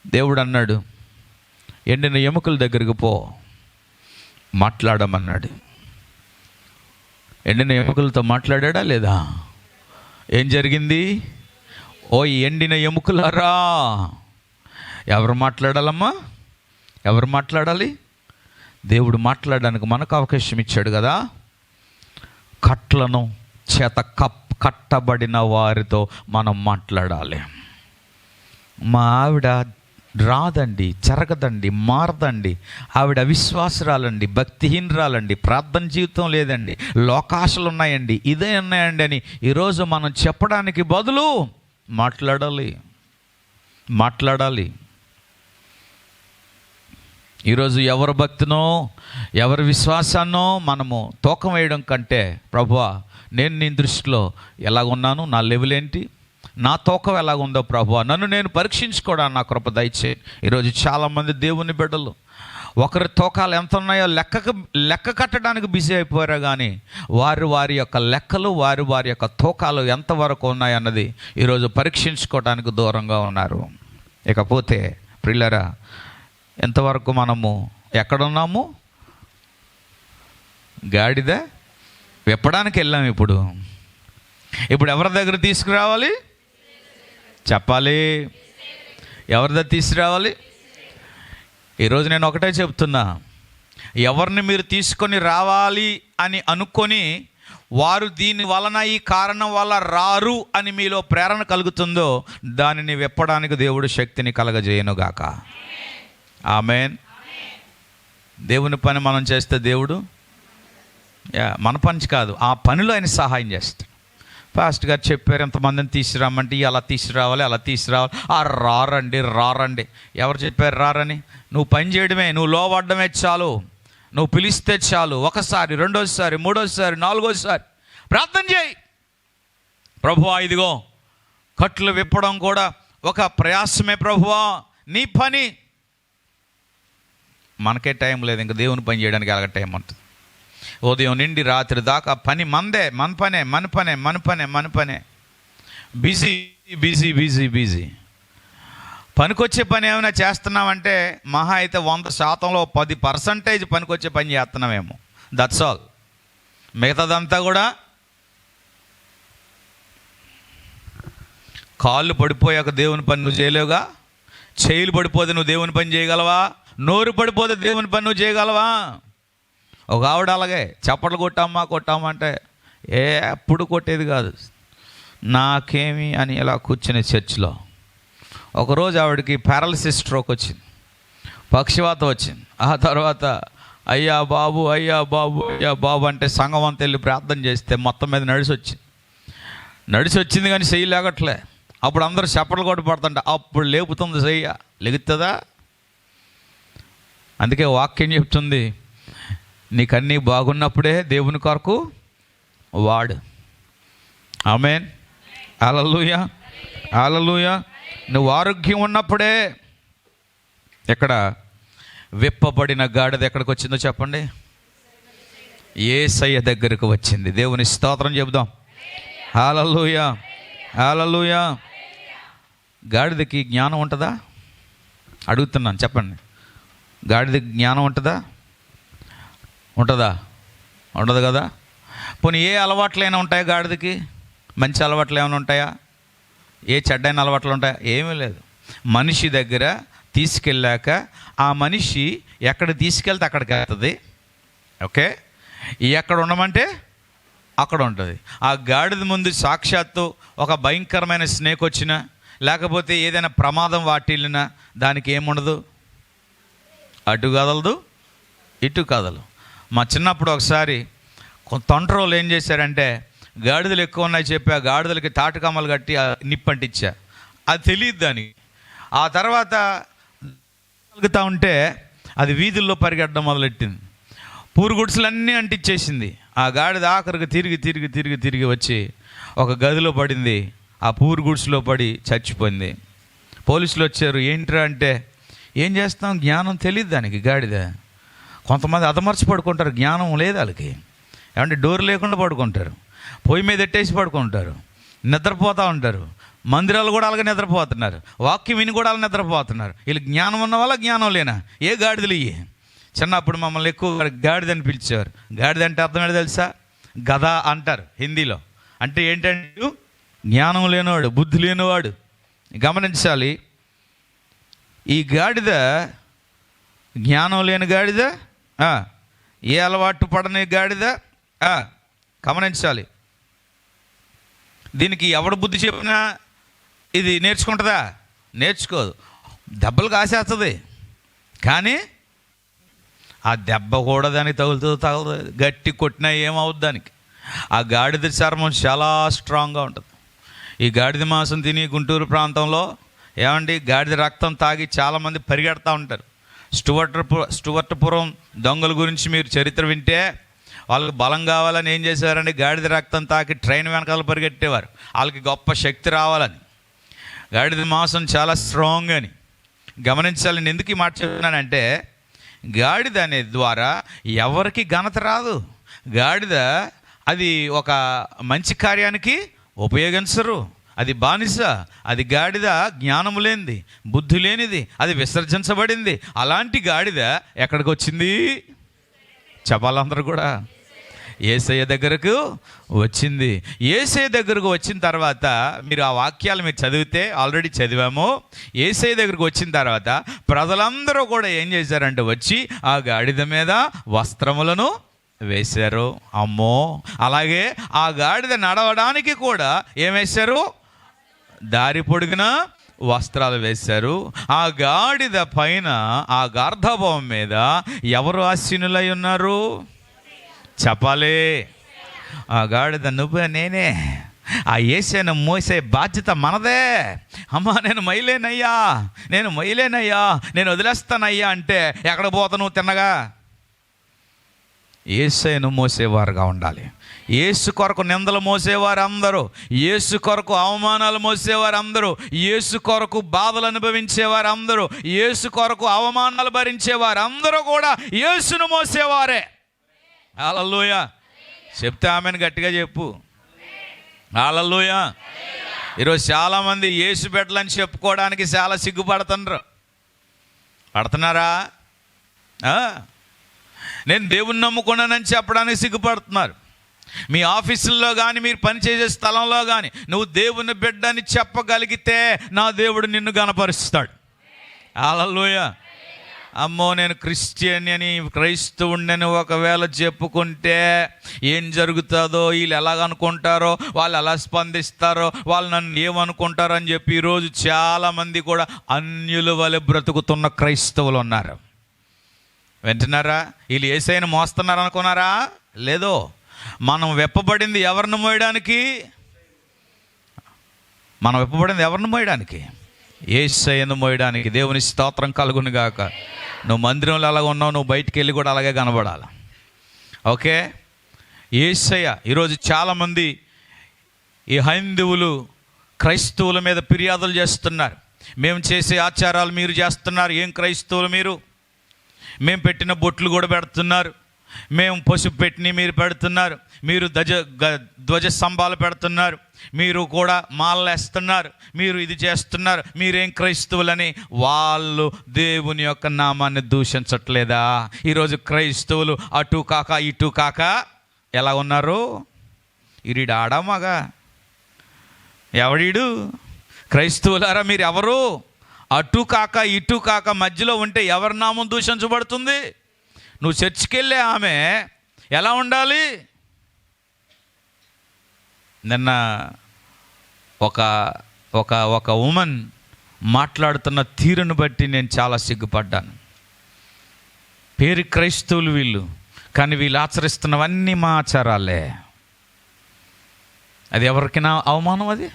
దేవుడు అన్నాడు, ఎండిన ఎముకల దగ్గరికి పో, మాట్లాడమన్నాడు. ఎండిన ఎముకలతో మాట్లాడా లేదా? ఏం జరిగింది? ఓ ఎండిన ఎముకలారా. ఎవరు మాట్లాడాలమ్మా? ఎవరు మాట్లాడాలి? దేవుడు మాట్లాడడానికి మనకు అవకాశం ఇచ్చాడు కదా. కట్లను చేత కట్టబడిన వారితో మనం మాట్లాడాలి. మా ఆవిడ రాదండి, జరగదండి, మారదండి, ఆవిడ అవిశ్వాసరాలండి, భక్తిహీనరాలండి, ప్రార్థన జీవితం లేదండి, లోకాశలు ఉన్నాయండి, ఇదే ఉన్నాయండి అని ఈరోజు మనం చెప్పడానికి బదులు మాట్లాడాలి. ఈరోజు ఎవరి భక్తినో ఎవరి విశ్వాసాన్నో మనము తూకం వేయడం కంటే, ప్రభువా నేను నీ దృష్టిలో ఎలాగున్నాను, నా లెవెల్ ఏంటి, నా తూకం ఎలాగుందో ప్రభువా, నన్ను నేను పరీక్షించుకోవడానికి నా కృప దయచేయి. ఈరోజు చాలామంది దేవుని బిడ్డలు ఒకరి తూకాలు ఎంత ఉన్నాయో లెక్క కట్టడానికి బిజీ అయిపోయారు, కానీ వారి యొక్క లెక్కలు, వారి యొక్క తూకాలు ఎంతవరకు ఉన్నాయన్నది ఈరోజు పరీక్షించుకోవడానికి దూరంగా ఉన్నారు. ఇకపోతే ప్రియులారా, ఎంతవరకు మనము ఎక్కడున్నాము? గాడిద విప్పడానికి వెళ్ళాము. ఇప్పుడు ఎవరి దగ్గర తీసుకురావాలి? చెప్పాలి. ఎవరి దగ్గర తీసుకురావాలి? ఈరోజు నేను ఒకటే చెప్తున్నా, ఎవరిని మీరు తీసుకొని రావాలి అని అనుకొని వారు దీని వలన, ఈ కారణం వల్ల రారు అని మీలో ప్రేరణ కలుగుతుందో దానిని విప్పడానికి దేవుడు శక్తిని కలగజేయనుగాక. ఆమేన్. దేవుని పని మనం చేస్తే దేవుడు మన పని కాదు, ఆ పనిలో ఆయన సహాయం చేస్తాడు. పాస్టర్ గారు చెప్పారు, ఎంతమందిని తీసుకురామంటే అలా తీసుకురావాలి, అలా తీసుకురావాలి. రారండి. ఎవరు చెప్పారు రారని? నువ్వు పని చేయడమే, నువ్వు లోబడ్డమే చాలు, నువ్వు పిలిస్తే చాలు. ఒకసారి, రెండోసారి, మూడోసారి, నాలుగోసారి ప్రార్థన చేయి. ప్రభువా ఇదిగో కట్లు విప్పడం కూడా ఒక ప్రయాసమే ప్రభువా, నీ పని. మనకే టైం లేదు, ఇంకా దేవుని పని చేయడానికి అలాగ టైం ఉంటుంది. ఉదయం నుండి రాత్రి దాకా పని మందే, మన పనే. బిజీ. పనికొచ్చే పని ఏమైనా చేస్తున్నామంటే మహా అయితే 100%లో 10% పనికొచ్చే పని చేస్తున్నామేమో, దట్స్ ఆల్. మిగతాదంతా కూడా కాళ్ళు పడిపోయాక దేవుని పని నువ్వు చేయలేవుగా. చేతులు పడిపోతే నువ్వు దేవుని పని చేయగలవా? నోరు పడిపోతే దేవుని పని నువ్వు చేయగలవా? ఒక ఆవిడ అలాగే చప్పట్లు కొట్టామా అంటే ఎప్పుడు కొట్టేది కాదు. నాకేమి అని ఇలా కూర్చునే చర్చిలో ఒకరోజు ఆవిడకి పారాలిసిస్ స్ట్రోక్ వచ్చింది, పక్షవాతం వచ్చింది. ఆ తర్వాత అయ్యా బాబు అయ్యా బాబు అయ్యా బాబు అంటే సంఘం అంతా వెళ్ళి ప్రార్థన చేస్తే మొత్తం మీద నడిచి వచ్చింది కానీ చెయ్యి లేగట్లే. అప్పుడు అందరూ చప్పట్లు కొట్టి పడుతుంటే అప్పుడు లేపుతుంది చెయ్య, లెగుతుందా? అందుకే వాక్యం చెప్తుంది, నీకన్నీ బాగున్నప్పుడే దేవుని కొరకు వాడు. ఆమేన్, హల్లెలూయా, హల్లెలూయా. నువ్వు ఆరోగ్యం ఉన్నప్పుడే. ఎక్కడ విప్పబడిన గాడిద ఎక్కడికి వచ్చిందో చెప్పండి? యేసయ్య దగ్గరకు వచ్చింది. దేవుని స్తోత్రం చెబుదాం. హల్లెలూయా, హల్లెలూయా. గాడిదకి జ్ఞానం ఉంటుందా? అడుగుతున్నాను, చెప్పండి. గాడిదకి జ్ఞానం ఉంటుందా? ఉండదు కదా. పోనీ ఏ అలవాట్లైనా ఉంటాయా గాడిదకి? మంచి అలవాట్లు ఏమైనా ఉంటాయా? ఏ చెడ్డైన అలవాట్లు ఉంటాయా? ఏమీ లేదు. మనిషి దగ్గర తీసుకెళ్ళాక ఆ మనిషి ఎక్కడ తీసుకెళ్తే అక్కడికి వెళ్తుంది. ఓకే, ఎక్కడ ఉండమంటే అక్కడ ఉంటుంది. ఆ గాడిద ముందు సాక్షాత్తు ఒక భయంకరమైన స్నేక్ వచ్చినా, లేకపోతే ఏదైనా ప్రమాదం వాటిల్లినా దానికి ఏముండదు, అటు కదలదు ఇటు కదలు. మా చిన్నప్పుడు ఒకసారి తొంటరోళ్ళు ఏం చేశారంటే, గాడిదలు ఎక్కువ ఉన్నాయి చెప్పి ఆ గాడిదలకి తాటికమ్మలు కట్టి నిప్పంటిచ్చా. అది తెలియదు దానికి. ఆ తర్వాత కలుగుతూ ఉంటే అది వీధుల్లో పరిగెట్టడం మొదలెట్టింది. పూరుగుడిసెలన్నీ అంటించేసింది. ఆ గాడిద ఆఖరికి తిరిగి వచ్చి ఒక గదిలో పడింది. ఆ పూరుగుడిసెలో పడి చచ్చిపోయింది. పోలీసులు వచ్చారు. ఏంట్రా అంటే, ఏం చేస్తాం, జ్ఞానం తెలియదు దానికి. గాడిద కొంతమంది అదమర్చి పడుకుంటారు, జ్ఞానం లేదు వాళ్ళకి. ఏమంటే డోర్ లేకుండా పడుకుంటారు, పొయ్యి మీద ఎట్టేసి పడుకుంటారు, నిద్రపోతూ ఉంటారు. మందిరాలు కూడా అలాగే నిద్రపోతున్నారు, వాక్యం విని కూడా అలా నిద్రపోతున్నారు. వీళ్ళు జ్ఞానం ఉన్న వాళ్ళ జ్ఞానం లేనా? ఏ గాడిదలు ఇవి? చిన్నప్పుడు మమ్మల్ని ఎక్కువ గాడిదని పిలిచేవారు. గాడిద అంటే అర్థం ఏంటో తెలుసా? గద అంటారు హిందీలో. అంటే ఏంటంటే జ్ఞానం లేనివాడు, బుద్ధి లేనివాడు. గమనించాలి, ఈ గాడిద జ్ఞానం లేని గాడిద, ఏ అలవాటు పడని గాడిద. గమనించాలి, దీనికి ఎవడు బుద్ధి చెప్పినా ఇది నేర్చుకుంటుందా? నేర్చుకోదు. దెబ్బలు కాసేస్తుంది, కానీ ఆ దెబ్బ కూడా దానికి తగలదు. గట్టి కొట్టినా ఏమవుద్ది దానికి. ఆ గాడిద చర్మం చాలా స్ట్రాంగ్గా ఉంటుంది. ఈ గాడిద మాంసం తిని గుంటూరు ప్రాంతంలో ఏమండి గాడిద రక్తం తాగి చాలామంది పరిగెడతా ఉంటారు. స్టువర్ట్పురం దొంగల గురించి మీరు చరిత్ర వింటే, వాళ్ళకి బలం కావాలని ఏం చేసేవారండి, గాడిద రక్తం తాకి ట్రైన్ వెనకాల పరిగెట్టేవారు. వాళ్ళకి గొప్ప శక్తి రావాలని. గాడిద మాంసం చాలా స్ట్రాంగ్ అని గమనించాలి. నేను ఎందుకు ఈ మాట చెప్తున్నానంటే, గాడిద అనే ద్వారా ఎవరికి ఘనత రాదు. గాడిద అది ఒక మంచి కార్యానికి ఉపయోగించరు. అది బానిస. అది గాడిద జ్ఞానము లేనిది, బుద్ధి లేనిది, అది విసర్జించబడింది. అలాంటి గాడిద ఎక్కడికి వచ్చింది? చెప్పాలందరూ కూడా యేసయ్య దగ్గరకు వచ్చింది. యేసయ్య దగ్గరకు వచ్చిన తర్వాత మీరు ఆ వాక్యాలు మీరు చదివితే, ఆల్రెడీ చదివాము. యేసయ్య దగ్గరకు వచ్చిన తర్వాత ప్రజలందరూ కూడా ఏం చేశారంటే, వచ్చి ఆ గాడిద మీద వస్త్రములను వేశారు. అమ్మో, అలాగే ఆ గాడిద నడవడానికి కూడా ఏం వేశారు? దారి పొడిగిన వస్త్రాలు వేశారు. ఆ గాడిద పైన, ఆ గార్ధభవం మీద ఎవరు ఆసీనులై ఉన్నారు? చెప్పాలి. ఆ గాడిద నువ్వే నేనే. ఆ యేసయ్యను మోసే బాధ్యత మనదే. అమ్మా నేను మొయ్యలేనయ్యా, నేను వదిలేస్తానయ్యా అంటే ఎక్కడ పోతాను తిన్నగా? యేసయ్యను మోసేవారుగా ఉండాలి. యేసు కొరకు నిందలు మోసేవారు అందరూ, యేసు కొరకు అవమానాలు మోసేవారు అందరూ, యేసు కొరకు బాధలు అనుభవించేవారు అందరూ, యేసు కొరకు అవమానాలు భరించేవారు అందరూ కూడా యేసును మోసేవారే. హల్లెలూయా. చెప్తే ఆమెను గట్టిగా చెప్పు. హల్లెలూయా. ఈరోజు చాలామంది యేసు బిడ్డలని చెప్పుకోవడానికి చాలా సిగ్గుపడుతున్నారు. పడుతున్నారా? నేను దేవుణ్ణి నమ్ముకున్నానని చెప్పడానికి సిగ్గుపడుతున్నారు. మీ ఆఫీసుల్లో కానీ, మీరు పనిచేసే స్థలంలో కానీ నువ్వు దేవుని బిడ్డని చెప్పగలిగితే నా దేవుడు నిన్ను గణపరుస్తాడు. హల్లెలూయా, అమ్మో నేను క్రిస్టియన్ అని క్రైస్తవుడిని ఒకవేళ చెప్పుకుంటే ఏం జరుగుతుందో, వీళ్ళు ఎలాగనుకుంటారో, వాళ్ళు ఎలా స్పందిస్తారో, వాళ్ళు నన్ను ఏమనుకుంటారో అని చెప్పి ఈరోజు చాలామంది కూడా అన్యుల వలె బ్రతుకుతున్న క్రైస్తవులు ఉన్నారు. వింటున్నారా? వీళ్ళు యేసయ్యను మోస్తున్నారు అనుకున్నారా? లేదో. మనం వెప్పబడింది ఎవరిని మోయడానికి? మనం వెప్పబడింది ఎవరిని మోయడానికి? యేసయ్యను మోయడానికి. దేవుని స్తోత్రం కలుగును గాక. నువ్వు మందిరంలో అలాగ ఉన్నావు, నువ్వు బయటికి వెళ్ళి కూడా అలాగే కనబడాలి. ఓకే? యేసయ్య. ఈరోజు చాలామంది ఈ హైందవులు క్రైస్తవుల మీద ఫిర్యాదులు చేస్తున్నారు. మేము చేసే ఆచారాలు మీరు చేస్తున్నారు, ఏం క్రైస్తవులు మీరు? మేము పెట్టిన బొట్లు కూడా పెడుతున్నారు, మేము పసుపు పెట్టిన మీరు పెడుతున్నారు, మీరు ధ్వజ స్తంభాలు పెడుతున్నారు, మీరు కూడా మాలలు వేస్తున్నారు, మీరు ఇది చేస్తున్నారు, మీరేం క్రైస్తవులని వాళ్ళు దేవుని యొక్క నామాన్ని దూషించట్లేదా? ఈరోజు క్రైస్తవులు అటు కాక ఇటు కాక ఎలా ఉన్నారు? ఈడు ఆడా మగా? ఎవడీడు? క్రైస్తవులారా మీరు ఎవరు? అటు కాక ఇటు కాక మధ్యలో ఉంటే ఎవరి నామం దూషించబడుతుంది? నువ్వు చర్చికి వెళ్ళే ఆమె ఎలా ఉండాలి? నిన్న ఒక ఒక ఒక ఉమెన్ మాట్లాడుతున్న తీరును బట్టి నేను చాలా సిగ్గుపడ్డాను. పేరు క్రైస్తవులు వీళ్ళు, కానీ వీళ్ళు ఆచరిస్తున్నవన్నీ మా ఆచారాలే. అది ఎవరికైనా అవమానం? అది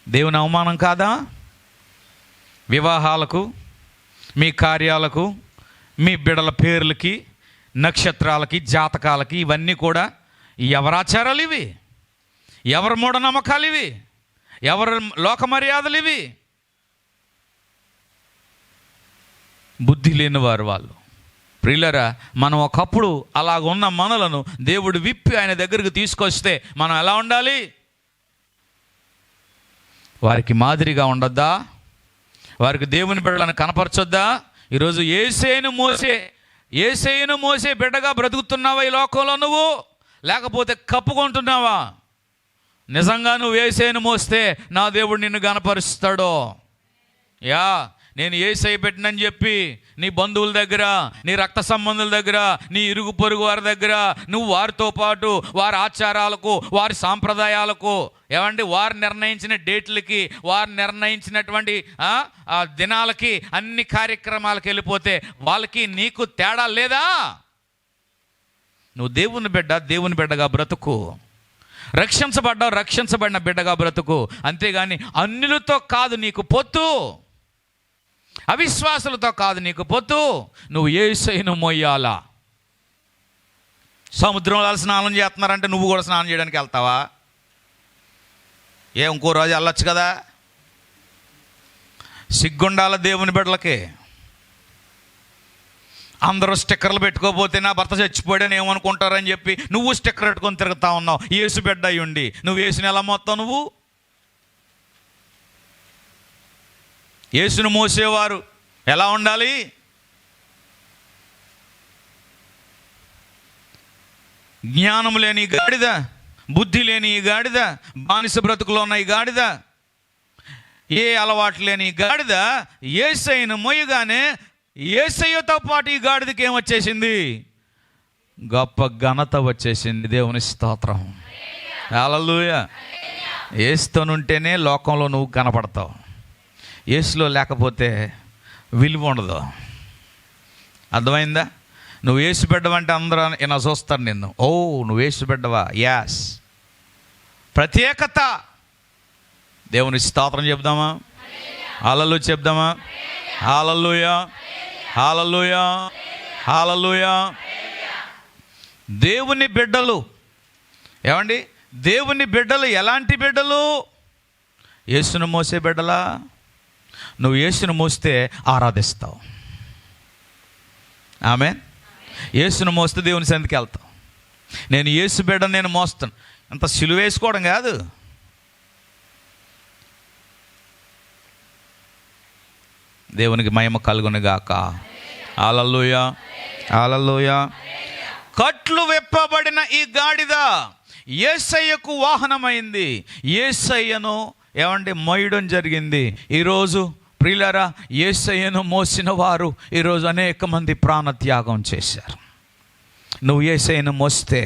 దేవుని అవమానం కాదా? వివాహాలకు, మీ కార్యాలకు, మీ బిడల పేర్లకి, నక్షత్రాలకి, జాతకాలకి, ఇవన్నీ కూడా ఎవరి ఆచారాలు ఇవి? ఎవరి మూఢనమ్మకాలు ఇవి? ఎవరి లోక మర్యాదలు ఇవి? బుద్ధి లేని వారు వాళ్ళు. ప్రియులరా, మనం ఒకప్పుడు అలాగున్న మనలను దేవుడు విప్పి ఆయన దగ్గరికి తీసుకొస్తే మనం ఎలా ఉండాలి? వారికి మాదిరిగా ఉండొద్దా? వారికి దేవుని బిడ్డలను కనపరచొద్దా? ఈరోజు యేసయ్యను మోసే బిడ్డగా బ్రతుకుతున్నావా ఈ లోకంలో నువ్వు? లేకపోతే కప్పుకుంటున్నావా? నిజంగా నువ్వు యేసయ్యను మోస్తే నా దేవుడు నిన్ను కనపరుస్తాడు. నేను యేసయ్య పెట్టినని చెప్పి నీ బంధువుల దగ్గర, నీ రక్త సంబంధుల దగ్గర, నీ ఇరుగు పొరుగు వారి దగ్గర నువ్వు వారితో పాటు వారి ఆచారాలకు, వారి సాంప్రదాయాలకు, వారు నిర్ణయించిన డేట్లకి, వారు నిర్ణయించినటువంటి దినాలకి, అన్ని కార్యక్రమాలకు వెళ్ళిపోతే వాళ్ళకి నీకు తేడా లేదా? నువ్వు దేవుని బిడ్డగా బ్రతుకు. రక్షించబడిన బిడ్డగా బ్రతుకు. అంతేగాని అన్యులతో కాదు నీకు పొత్తు, అవిశ్వాసులతో కాదు నీకు పొత్తు. నువ్వు యేసయ్యను మోయాలా. సముద్రంలో స్నానం చేస్తున్నారంటే నువ్వు కూడా స్నానం చేయడానికి వెళ్తావా? ఇంకో రోజు వెళ్ళొచ్చు కదా. సిగ్గుండాల దేవుని బిడ్డలకి. అందరూ స్టిక్కర్లు పెట్టుకోకపోతే నా భర్త చచ్చిపోయాడని ఏమనుకుంటారని చెప్పి నువ్వు స్టిక్కర్ పెట్టుకొని తిరుగుతా ఉన్నావు. యేసు బిడ్డ అయి ఉండి నువ్వు యేసుని ఎలా మోస్తావు? నువ్వు యేసును మోసేవారు ఎలా ఉండాలి? జ్ఞానం లేని ఈ గాడిద, బుద్ధి లేని ఈ గాడిద, బానిస బ్రతుకులో ఉన్న ఈ గాడిద, ఏ అలవాటు లేని ఈ గాడిద యేసయ్యను మోయగానే యేసయ్యతో పాటు ఈ గాడిదకి ఏమొచ్చేసింది? గొప్ప ఘనత వచ్చేసింది. దేవుని స్తోత్రం. హల్లెలూయా. యేసుతోనుంటేనే లోకంలో నువ్వు కనపడతావు. యేసులో లేకపోతే విలువ ఉండదు. అర్థమైందా? నువ్వు యేసు బిడ్డవంటే అందరూ ఇలా చూస్తారు నిన్ను. ఓ నువ్వు యేసు బిడ్డవా? యాస్. ప్రత్యేకత. దేవుని స్తోత్రం చెప్దామా? హల్లెలూయా చెప్దామా? హల్లెలూయా, హల్లెలూయా, హల్లెలూయా. దేవుని బిడ్డలు దేవుని బిడ్డలు ఎలాంటి బిడ్డలు? యేసును మోసే బిడ్డలా? నువ్వు యేసును మోస్తే ఆరాధిస్తావు. ఆమేన్. యేసును మోస్తే దేవుని సన్నిధికి వెళ్తావు. నేను యేసు బిడ్డను నేను మోస్తాను. అంత సిలువ వేసుకోవడం కాదు. దేవునికి మహిమ కలుగును గాక. హల్లెలూయా, హల్లెలూయా. కట్లు విప్పబడిన ఈ గాడిద యేసయ్యకు వాహనమైంది. యేసయ్యను మోయడం జరిగింది. ఈరోజు ప్రియులారా, యేసయ్యను మోసిన వారు ఈరోజు అనేక మంది ప్రాణత్యాగం చేశారు. నువ్వు యేసయ్యను మోస్తే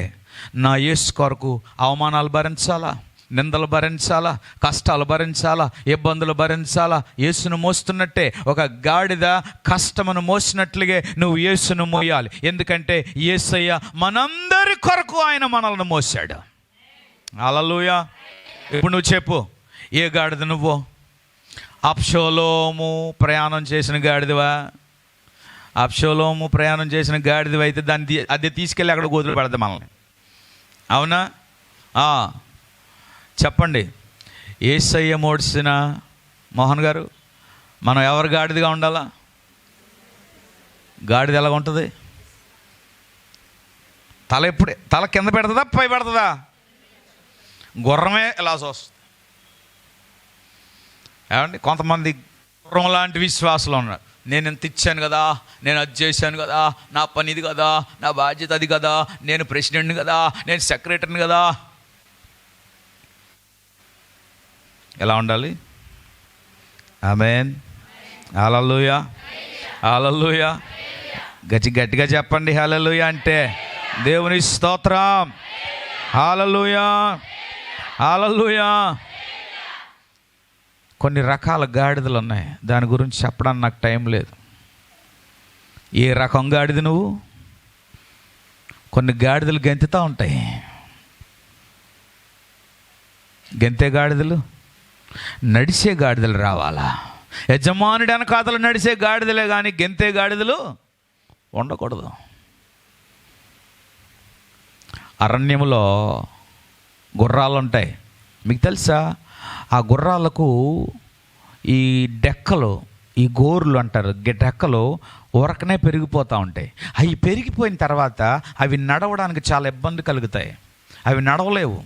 నా యేసు కొరకు అవమానాలు భరించాలా, నిందలు భరించాలా, కష్టాలు భరించాలా, ఇబ్బందులు భరించాలా. యేసును మోస్తున్నట్టే ఒక గాడిద కష్టమును మోసినట్లుగే నువ్వు యేసును మోయాలి. ఎందుకంటే యేసయ్య మనందరి కొరకు ఆయన మనల్ని మోసాడు. హల్లెలూయా. ఇప్పుడు నువ్వు చెప్పు, ఏ గాడిద నువ్వు? అబ్షాలోము ప్రయాణం చేసిన గాడిదవా? అబ్షాలోము ప్రయాణం చేసిన గాడిదవ అయితే దాన్ని అది తీసుకెళ్ళి అక్కడ వదిలి పెడతాం మనల్ని. అవునా? చెప్పండి. యేసయ్య మోడ్చిన మోహన్ గారు, మనం ఎవరు గాడిదగా ఉండాలా? గాడిద ఎలాగ ఉంటుంది? తల కింద పెడుతుందా, పై పెడుతుందా? గుర్రమే ఇలా వస్తుంది. ఏమండి, కొంతమంది గుర్రం లాంటి విశ్వాసాలు ఉన్నారు. నేను ఎంత ఇచ్చాను కదా, నేను అది చేశాను కదా, నా పని ఇది కదా, నా బాధ్యత అది కదా, నేను ప్రెసిడెంట్ని కదా, నేను సెక్రటరీని కదా. ఎలా ఉండాలి? ఆమేన్. హల్లెలూయా, హల్లెలూయా. గట్టిగా చెప్పండి హల్లెలూయా అంటే. దేవుని స్తోత్రం. హల్లెలూయా, హల్లెలూయా. కొన్ని రకాల గాడిదలు ఉన్నాయి, దాని గురించి చెప్పడానికి నాకు టైం లేదు. ఏ రకం గాడిద నువ్వు? కొన్ని గాడిదలు గెంతుతూ ఉంటాయి. గెంతే గాడిదలు, నడిచే గాడిదలు రావాలా? యజమానుడి వెనకాతలు నడిచే గాడిదలే కానీ గెంతే గాడిదలు ఉండకూడదు. అరణ్యంలో గుర్రాలు ఉంటాయి, మీకు తెలుసా? ఆ గుర్రాలకు ఈ డెక్కలు, ఈ గోర్లు అంటారు, డెక్కలు ఉరకనే పెరిగిపోతూ ఉంటాయి. అవి పెరిగిపోయిన తర్వాత అవి నడవడానికి చాలా ఇబ్బంది కలుగుతాయి. అవి నడవలేవు.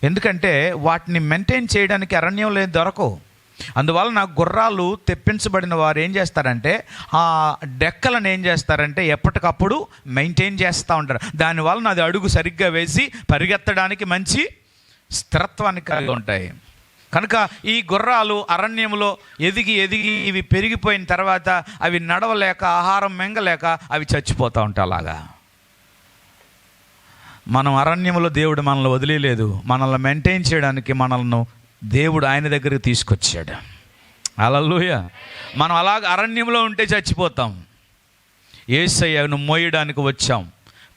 ఎందుకంటే వాటిని మెయింటైన్ చేయడానికి అరణ్యంలో దొరకవు. అందువలన గుర్రాలు తెప్పించబడిన వారు ఏం చేస్తారంటే ఆ డెక్కలను ఏం చేస్తారంటే ఎప్పటికప్పుడు మెయింటైన్ చేస్తూ ఉంటారు. దానివలన అది అడుగు సరిగ్గా వేసి పరిగెత్తడానికి మంచి స్థిరత్వాన్ని కలిగి ఉంటాయి. కనుక ఈ గుర్రాలు అరణ్యంలో ఎదిగి ఇవి పెరిగిపోయిన తర్వాత అవి నడవలేక, ఆహారం మెంగలేక అవి చచ్చిపోతూ ఉంటాయి. అలాగా మనం అరణ్యంలో దేవుడు మనల్ని వదిలేదు, మనల్ని మెయింటైన్ చేయడానికి మనల్ని దేవుడు ఆయన దగ్గరికి తీసుకొచ్చాడు. హల్లెలూయా. మనం అలాగ అరణ్యంలో ఉంటే చచ్చిపోతాం. యేసయ్యను మోయడానికి వచ్చాం.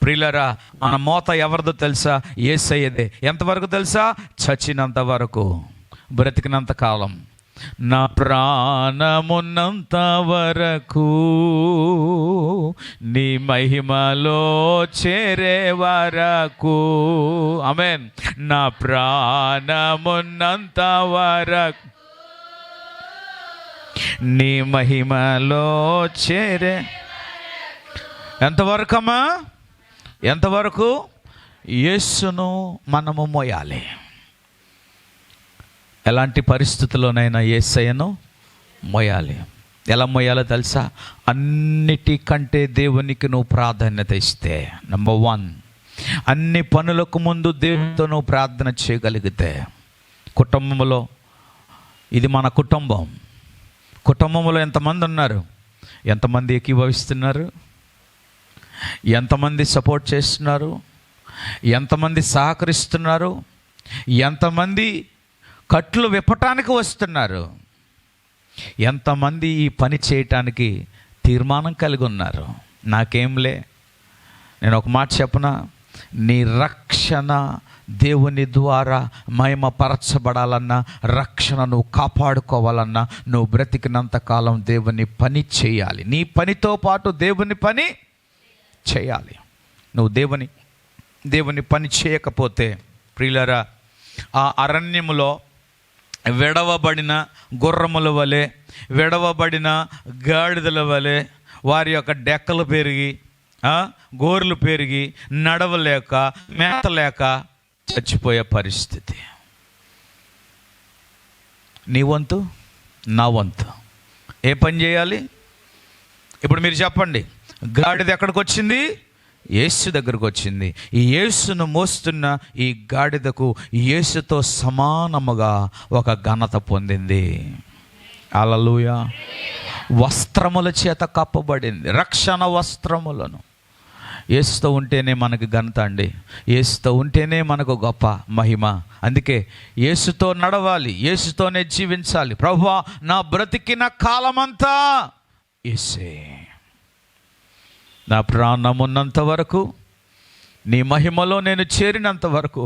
ప్రియులారా, మన మోత ఎవరిదో తెలుసా? యేసయ్యదే. ఎంతవరకు తెలుసా? చచ్చినంత వరకు, బ్రతికినంత కాలం. నా ప్రాణమున్నంత వరకు, నీ మహిమలో చేరే వరకు. ఆమేన్. నా ప్రాణమున్నంత వరకు, నీ మహిమలో చేరే. ఎంతవరకమ్మా? ఎంతవరకు? యేసును మనము మోయాలి. ఎలాంటి పరిస్థితుల్లోనైనా యేసయ్యను మోయాలి. ఎలా మోయాలో తెలుసా? అన్నిటికంటే దేవునికి నువ్వు ప్రాధాన్యత ఇస్తే. నెంబర్ 1, అన్ని పనులకు ముందు దేవునితో నువ్వు ప్రార్థన చేయగలిగితే. కుటుంబంలో, ఇది మన కుటుంబం. కుటుంబంలో ఎంతమంది ఉన్నారు? ఎంతమంది ఏకీభవిస్తున్నారు? ఎంతమంది సపోర్ట్ చేస్తున్నారు? ఎంతమంది సహకరిస్తున్నారు? ఎంతమంది కట్లు విప్పటానికి వస్తున్నారు? ఎంతమంది ఈ పని చేయటానికి తీర్మానం కలిగి ఉన్నారు? నాకేంలే, నేను ఒక మాట చెప్పనా? నీ రక్షణ దేవుని ద్వారా మహిమపరచబడాలన్నా, రక్షణ నువ్వు కాపాడుకోవాలన్నా, నువ్వు బ్రతికినంత కాలం దేవుని పని చేయాలి. నీ పనితో పాటు దేవుని పని చేయాలి. నువ్వు దేవుని పని చేయకపోతే, ప్రియులారా, ఆ అరణ్యములో విడవబడిన గుర్రముల వలె, విడవబడిన గాడిదల వలె వారి యొక్క డెక్కలు పెరిగి, గోర్లు పెరిగి, నడవలేక, మేతలేక చచ్చిపోయే పరిస్థితి. నీ వంతు, నా వంతు ఏ పని చేయాలి? ఇప్పుడు మీరు చెప్పండి. గాడిద ఎక్కడికి వచ్చింది? యేసు దగ్గరకు వచ్చింది. ఈ యేసును మోస్తున్న ఈ గాడిదకు యేసుతో సమానముగా ఒక ఘనత పొందింది. హల్లెలూయా. వస్త్రముల చేత కప్పబడింది, రక్షణ వస్త్రములను. యేసుతో ఉంటేనే మనకు ఘనత అండి, యేసుతో ఉంటేనే మనకు గొప్ప మహిమ. అందుకే యేసుతో నడవాలి, యేసుతోనే జీవించాలి. ప్రభువా నా బ్రతికిన కాలమంతా యేసే, నా ప్రాణమున్నంత వరకు, నీ మహిమలో నేను చేరినంత వరకు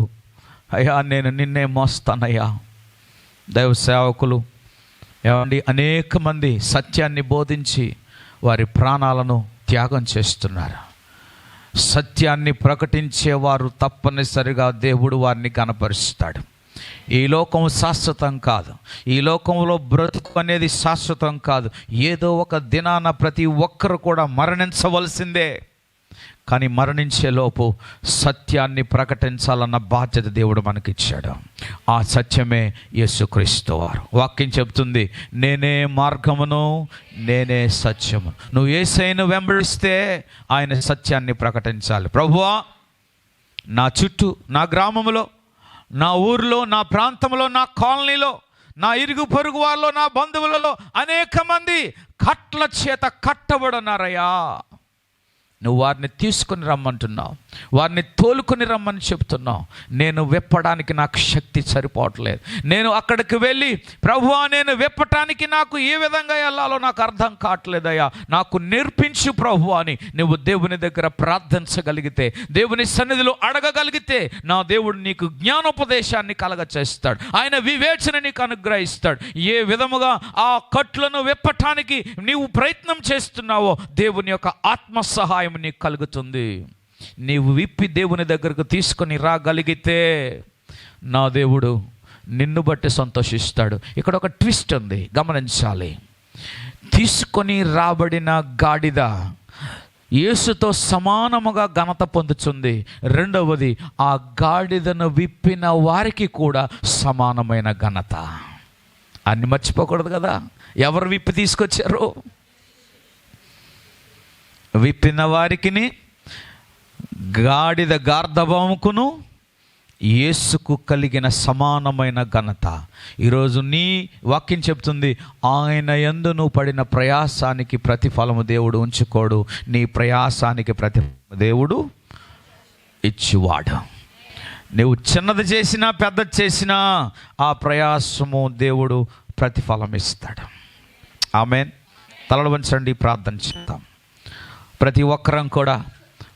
అయ్యా నేను నిన్నే మోస్తానయ్యా. దైవ సేవకులు ఏమండి, అనేక మంది సత్యాన్ని బోధించి వారి ప్రాణాలను త్యాగం చేస్తున్నారు. సత్యాన్ని ప్రకటించేవారు తప్పనిసరిగా దేవుడు వారిని కనపరుస్తాడు. ఈ లోకం శాశ్వతం కాదు, ఈ లోకంలో బ్రతుకు అనేది శాశ్వతం కాదు. ఏదో ఒక దినాన ప్రతి ఒక్కరు కూడా మరణించవలసిందే. కానీ మరణించే లోపు సత్యాన్ని ప్రకటించాలన్న బాధ్యత దేవుడు మనకిచ్చాడు. ఆ సత్యమే యేసుక్రీస్తు వారు. వాక్యం చెప్తుంది, నేనే మార్గమును, నేనే సత్యము. నువ్వు యేసయ్యను వెంబడిస్తే ఆయన సత్యాన్ని ప్రకటించాలి. ప్రభువా నా చుట్టూ, నా గ్రామంలో, నా ఊరిలో, నా ప్రాంతంలో, నా కాలనీలో, నా ఇరుగు పొరుగు వాళ్ళలో, నా బంధువులలో అనేక మంది కట్ల చేత కట్టబడున్నారయ్యా. నువ్వు వారిని తీసుకుని రమ్మంటున్నావు, వారిని తోలుకొని రమ్మని చెప్తున్నావు. నేను విప్పడానికి నాకు శక్తి సరిపోవట్లేదు. నేను అక్కడికి వెళ్ళి ప్రభువా నేను విప్పటానికి నాకు ఏ విధంగా వెళ్ళాలో నాకు అర్థం కావట్లేదయ్యా, నాకు నేర్పించు ప్రభువా అని నువ్వు దేవుని దగ్గర ప్రార్థించగలిగితే, దేవుని సన్నిధిలో అడగగలిగితే, నా దేవుడు నీకు జ్ఞానోపదేశాన్ని కలగచేస్తాడు. ఆయన వివేచన నీకు అనుగ్రహిస్తాడు. ఏ విధముగా ఆ కట్లను విప్పటానికి నీవు ప్రయత్నం చేస్తున్నావో దేవుని యొక్క ఆత్మ సహాయం నీకు కలుగుతుంది. నీవు విప్పి దేవుని దగ్గరకు తీసుకొని రాగలిగితే నా దేవుడు నిన్ను బట్టి సంతోషిస్తాడు. ఇక్కడ ఒక ట్విస్ట్ ఉంది, గమనించాలి. తీసుకొని రాబడిన గాడిద యేసుతో సమానముగా ఘనత పొందుతుంది. రెండవది, ఆ గాడిదను విప్పిన వారికి కూడా సమానమైన ఘనత. అన్ని మర్చిపోకూడదు కదా. ఎవరు విప్పి తీసుకొచ్చారు? విప్పిన వారికిని, గాడిద గార్ధబముకును యేసుకు కలిగిన సమానమైన ఘనత. ఈరోజు నీ వాక్యం చెప్తుంది, ఆయన యందు నువ్వు పడిన ప్రయాసానికి ప్రతిఫలము దేవుడు ఉంచుకోడు, నీ ప్రయాసానికి ప్రతిఫలము దేవుడు ఇచ్చివాడు. నువ్వు చిన్నది చేసినా పెద్దది చేసినా ఆ ప్రయాసము దేవుడు ప్రతిఫలం ఇస్తాడు. ఆమేన్. తలలు వంచండి, ప్రార్థన చేద్దాం. ప్రతి ఒక్కరం కూడా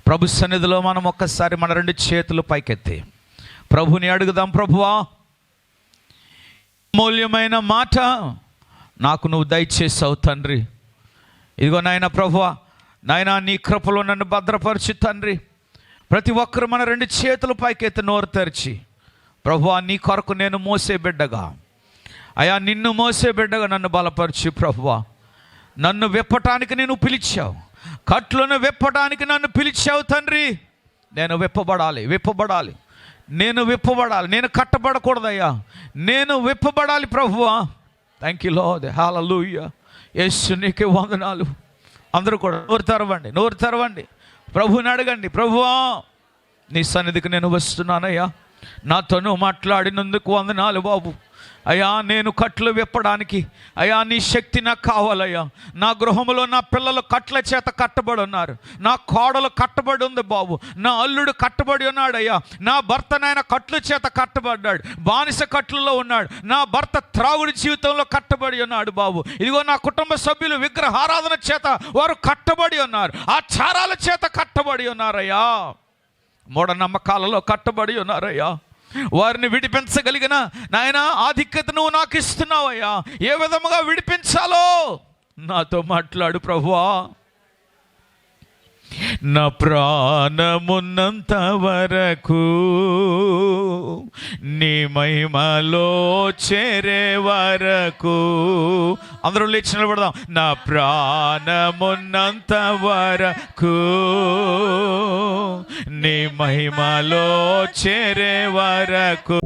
ప్రభు సన్నిధిలో మనం ఒక్కసారి మన రెండు చేతులు పైకెత్తి ప్రభుని అడుగుదాం. ప్రభువా మూల్యమైన మాట నాకు నువ్వు దయచేసావు తండ్రి. ఇదిగో నాయన ప్రభువా, నాయన నీ కృపలో నన్ను భద్రపరచు తండ్రి. ప్రతి ఒక్కరు మన రెండు చేతులు పైకెత్తి నోరు తెరిచి, ప్రభువా నీ కొరకు నేను మోసే బిడ్డగా, అయా నిన్ను మోసే బిడ్డగా నన్ను బలపరచు ప్రభువా. నన్ను విప్పటానికి నేను పిలిచావు, కట్లను విప్పడానికి నన్ను పిలిచావు తండ్రి. నేను విప్పబడాలి, నేను విప్పబడాలి, నేను కట్టబడకూడదయ్యా, నేను విప్పబడాలి ప్రభువా. Thank you Lord. హల్లెలూయా. యేసు నీకే వందనాలు. అందరూ కూడా నోరు తెరవండి, ప్రభువుని అడగండి. ప్రభువా నీ సన్నిధికి నేను వస్తున్నానయ్యా, నాతో నువ్వు మాట్లాడినందుకు వందనాలు బాబు. అయ్యా నేను కట్లు విప్పడానికి అయ్యా నీ శక్తి నాకు కావాలయ్యా. నా గృహంలో నా పిల్లలు కట్ల చేత కట్టబడి ఉన్నారు, నా కోడలు కట్టబడి ఉంది బాబు, నా అల్లుడు కట్టబడి ఉన్నాడయ్యా, నా భర్త నాయన కట్ల చేత కట్టబడ్డాడు, బానిస కట్లలో ఉన్నాడు, నా భర్త త్రాగుడి జీవితంలో కట్టబడి ఉన్నాడు బాబు. ఇదిగో నా కుటుంబ సభ్యులు విగ్రహారాధన చేత వారు కట్టబడి ఉన్నారు, ఆచారాల చేత కట్టబడి ఉన్నారయ్యా, మూఢనమ్మకాలలో కట్టబడి ఉన్నారయ్యా. వారిని విడిపించగలిగిన నాయన ఆధిక్యత నువ్వు నాకు ఇస్తున్నావయ్యా. ఏ విధముగా విడిపించాలో నాతో మాట్లాడు ప్రభువా. నా ప్రాణమున్నంత వరకు నీ మహిమలో చేరే వరకు, అందరూ లేచి నిలబడదాం. నా ప్రాణమున్నంత వరకు నీ మహిమలో చేరే వరకు